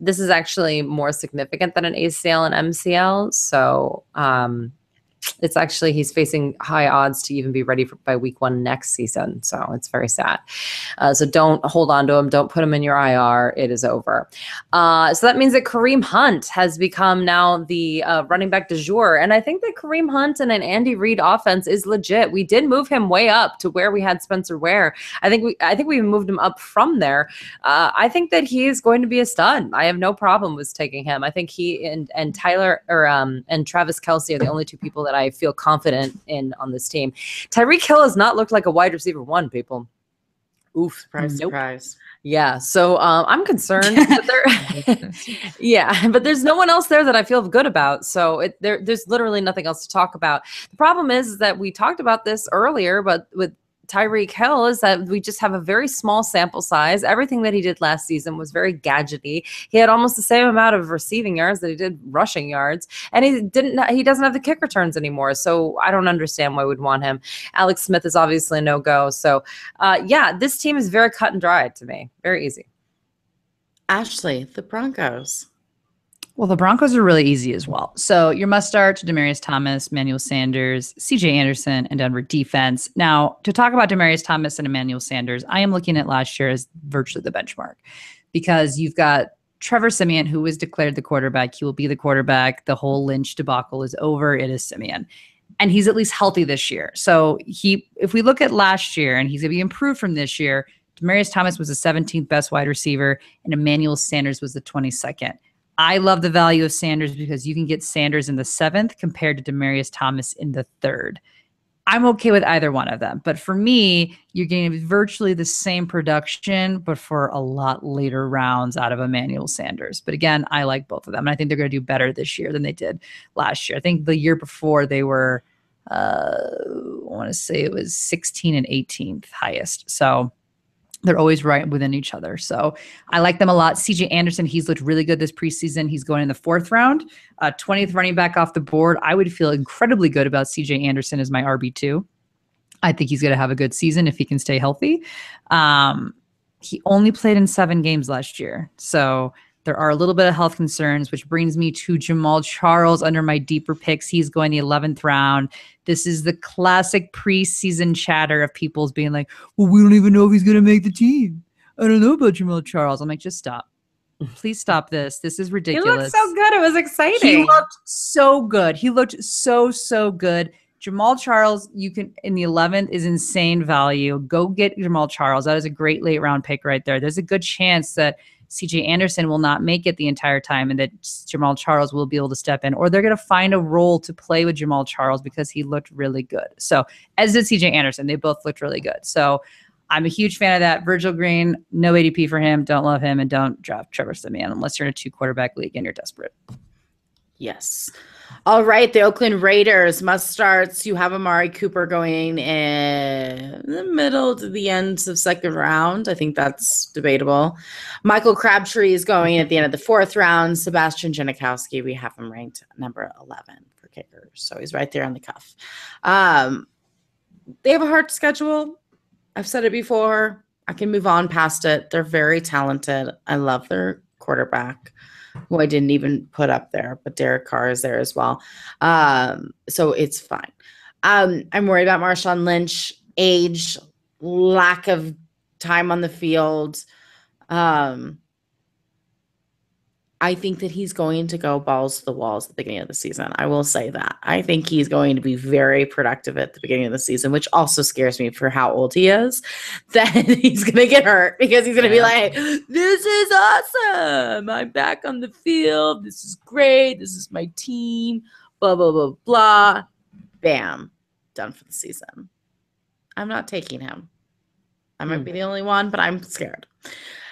This is actually more significant than an ACL and MCL. So It's actually, he's facing high odds to even be ready by week 1 next season. So it's very sad. So don't hold on to him. Don't put him in your IR. It is over. So that means that Kareem Hunt has become now the running back du jour. And I think that Kareem Hunt and an Andy Reid offense is legit. We did move him way up to where we had Spencer Ware. I think we moved him up from there. I think that he is going to be a stud. I have no problem with taking him. I think he and Tyler and Travis Kelce are the only 2 people that I feel confident in on this team. Tyreek Hill has not looked like a wide receiver 1, people. Oof. Surprise. Yeah. So I'm concerned. But there's no one else there that I feel good about. So there's literally nothing else to talk about. The problem is that we talked about this earlier, but with Tyreek Hill is that we just have a very small sample size. Everything that he did last season was very gadgety. He had almost the same amount of receiving yards that he did rushing yards, and he doesn't have the kick returns anymore. So I don't understand why we'd want him. Alex Smith is obviously a no-go. So this team is very cut and dry to me. Very easy. Ashley, the Broncos. Well, the Broncos are really easy as well. So your must-starts, Demaryius Thomas, Emmanuel Sanders, C.J. Anderson, and Denver defense. Now, to talk about Demaryius Thomas and Emmanuel Sanders, I am looking at last year as virtually the benchmark because you've got Trevor Siemian, who was declared the quarterback. He will be the quarterback. The whole Lynch debacle is over. It is Siemian. And he's at least healthy this year. So if we look at last year, and he's going to be improved from this year, Demaryius Thomas was the 17th best wide receiver, and Emmanuel Sanders was the 22nd. I love the value of Sanders because you can get Sanders in the 7th compared to Demaryius Thomas in the 3rd. I'm okay with either one of them. But for me, you're getting virtually the same production, but for a lot later rounds out of Emmanuel Sanders. But again, I like both of them. And I think they're going to do better this year than they did last year. I think the year before they were, I want to say it was 16 and 18th highest. So they're always right within each other. So I like them a lot. C.J. Anderson, he's looked really good this preseason. He's going in the 4th round, 20th running back off the board. I would feel incredibly good about C.J. Anderson as my RB2. I think he's going to have a good season if he can stay healthy. He only played in 7 games last year. So there are a little bit of health concerns, which brings me to Jamal Charles under my deeper picks. He's going the 11th round. This is the classic preseason chatter of people's being like, well, we don't even know if he's going to make the team. I don't know about Jamal Charles. I'm like, just stop. Please stop this. This is ridiculous. He looked so good. It was exciting. He looked so good. He looked so good. Jamal Charles, you can in the 11th is insane value. Go get Jamal Charles. That is a great late round pick right there. There's a good chance that C.J. Anderson will not make it the entire time and that Jamal Charles will be able to step in, or they're going to find a role to play with Jamal Charles because he looked really good. So as did C.J. Anderson, they both looked really good. So I'm a huge fan of that. Virgil Green, no ADP for him. Don't love him, and don't draft Trevor Siemian unless you're in a 2-quarterback league and you're desperate. Yes. All right, the Oakland Raiders must starts. You have Amari Cooper going in the middle to the end of 2nd round. I think that's debatable. Michael Crabtree is going at the end of the 4th round. Sebastian Janikowski, we have him ranked number 11 for kickers. So he's right there on the cuff. They have a hard schedule. I've said it before. I can move on past it. They're very talented. I love their quarterback, who I didn't even put up there, but Derek Carr is there as well. So it's fine. I'm worried about Marshawn Lynch, age, lack of time on the field. I think that he's going to go balls to the walls at the beginning of the season. I will say that. I think he's going to be very productive at the beginning of the season, which also scares me for how old he is, that he's going to get hurt because he's going to be like, this is awesome. I'm back on the field. This is great. This is my team. Blah, blah, blah, blah. Bam. Done for the season. I'm not taking him. I might be the only one, but I'm scared.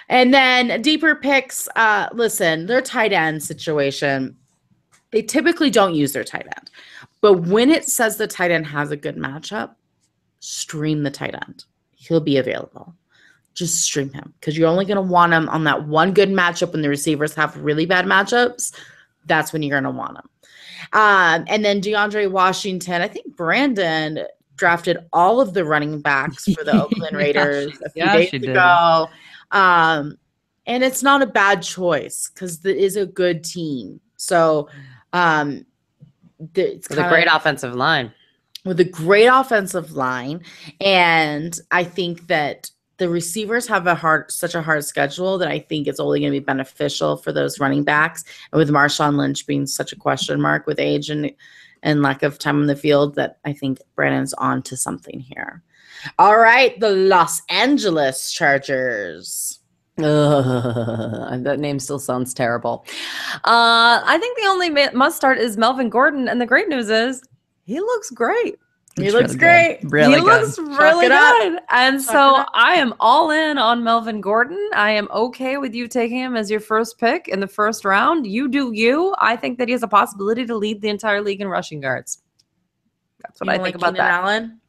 And then deeper picks, listen, their tight end situation, they typically don't use their tight end. But when it says the tight end has a good matchup, stream the tight end. He'll be available. Just stream him because you're only going to want him on that one good matchup when the receivers have really bad matchups. That's when you're going to want him. And then DeAndre Washington, I think Brandon drafted all of the running backs for the Oakland Raiders a few days ago. And it's not a bad choice because it is a good team. So it's with a great offensive line. With a great offensive line. And I think that the receivers have such a hard schedule that I think it's only going to be beneficial for those running backs. And with Marshawn Lynch being such a question mark with age and lack of time on the field, that I think Brandon's on to something here. All right, the Los Angeles Chargers. That name still sounds terrible. I think the only must start is Melvin Gordon, and the great news is he looks great. He looks great. Really he good. looks really good. And so I am all in on Melvin Gordon. I am okay with you taking him as your first pick in the first round. You do you. I think that he has a possibility to lead the entire league in rushing yards. That's what I think about that. Allen?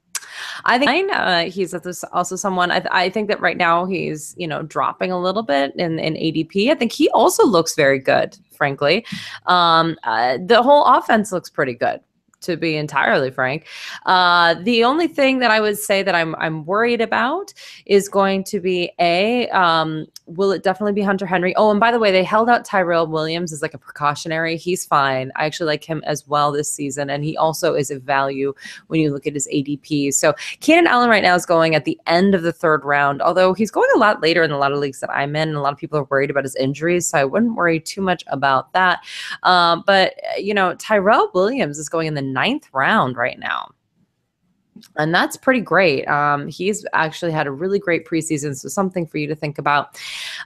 I think he's also someone. I think that right now he's dropping a little bit in ADP. I think he also looks very good. Frankly, the whole offense looks pretty good, to be entirely frank. The only thing that I would say that I'm worried about is going to be will it definitely be Hunter Henry? Oh, and by the way, they held out Tyrell Williams as like a precautionary. He's fine. I actually like him as well this season, and he also is a value when you look at his ADP. So Keenan Allen right now is going at the end of the third round, although he's going a lot later in a lot of leagues that I'm in, and a lot of people are worried about his injuries, so I wouldn't worry too much about that. But Tyrell Williams is going in the 9th round right now. And that's pretty great. He's actually had a really great preseason, so something for you to think about.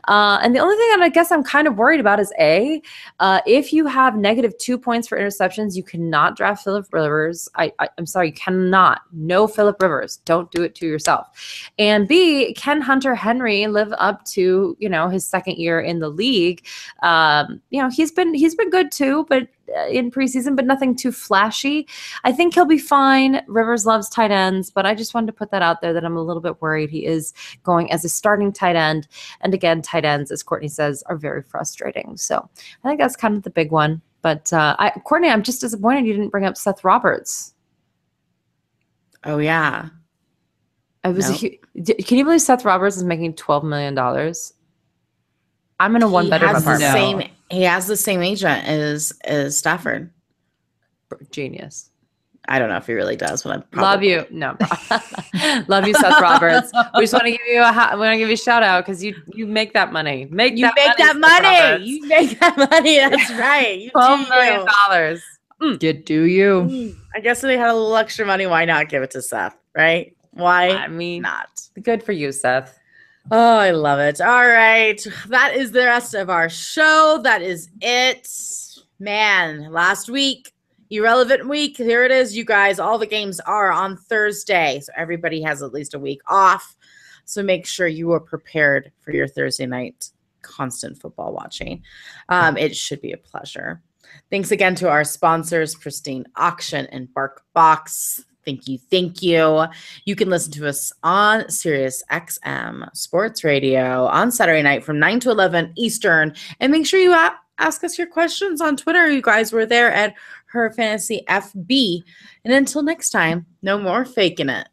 And the only thing that I guess I'm kind of worried about is if you have -2 points for interceptions, you cannot draft Phillip Rivers. I'm sorry, you cannot. No Phillip Rivers. Don't do it to yourself. And B, can Hunter Henry live up to his second year in the league? He's been good too, but in preseason, but nothing too flashy. I think he'll be fine. Rivers loves tight ends, but I just wanted to put that out there that I'm a little bit worried he is going as a starting tight end. And again, tight ends, as Courtney says, are very frustrating. So I think that's kind of the big one. But Courtney, I'm just disappointed you didn't bring up Seth Roberts. Oh, yeah. Can you believe Seth Roberts is making $12 million? I'm in a one-bedroom apartment. He has the same agent as Stafford. Genius. I don't know if he really does, but I'm love you. No, love you, Seth Roberts. We just want to give you a shout out because you make that money. You make that money. That's right. $12 million. Get do you? I guess if they had a little extra money, why not give it to Seth? Right? Why? I mean, not good for you, Seth. Oh, I love it. All right. That is the rest of our show. That is it. Man, last week, irrelevant week. Here it is, you guys. All the games are on Thursday. So everybody has at least a week off. So make sure you are prepared for your Thursday night constant football watching. It should be a pleasure. Thanks again to our sponsors, Pristine Auction and BarkBox. Thank you. You can listen to us on Sirius XM Sports Radio on Saturday night from 9 to 11 Eastern. And make sure you ask us your questions on Twitter. You guys were there at Her Fantasy FB. And until next time, no more faking it.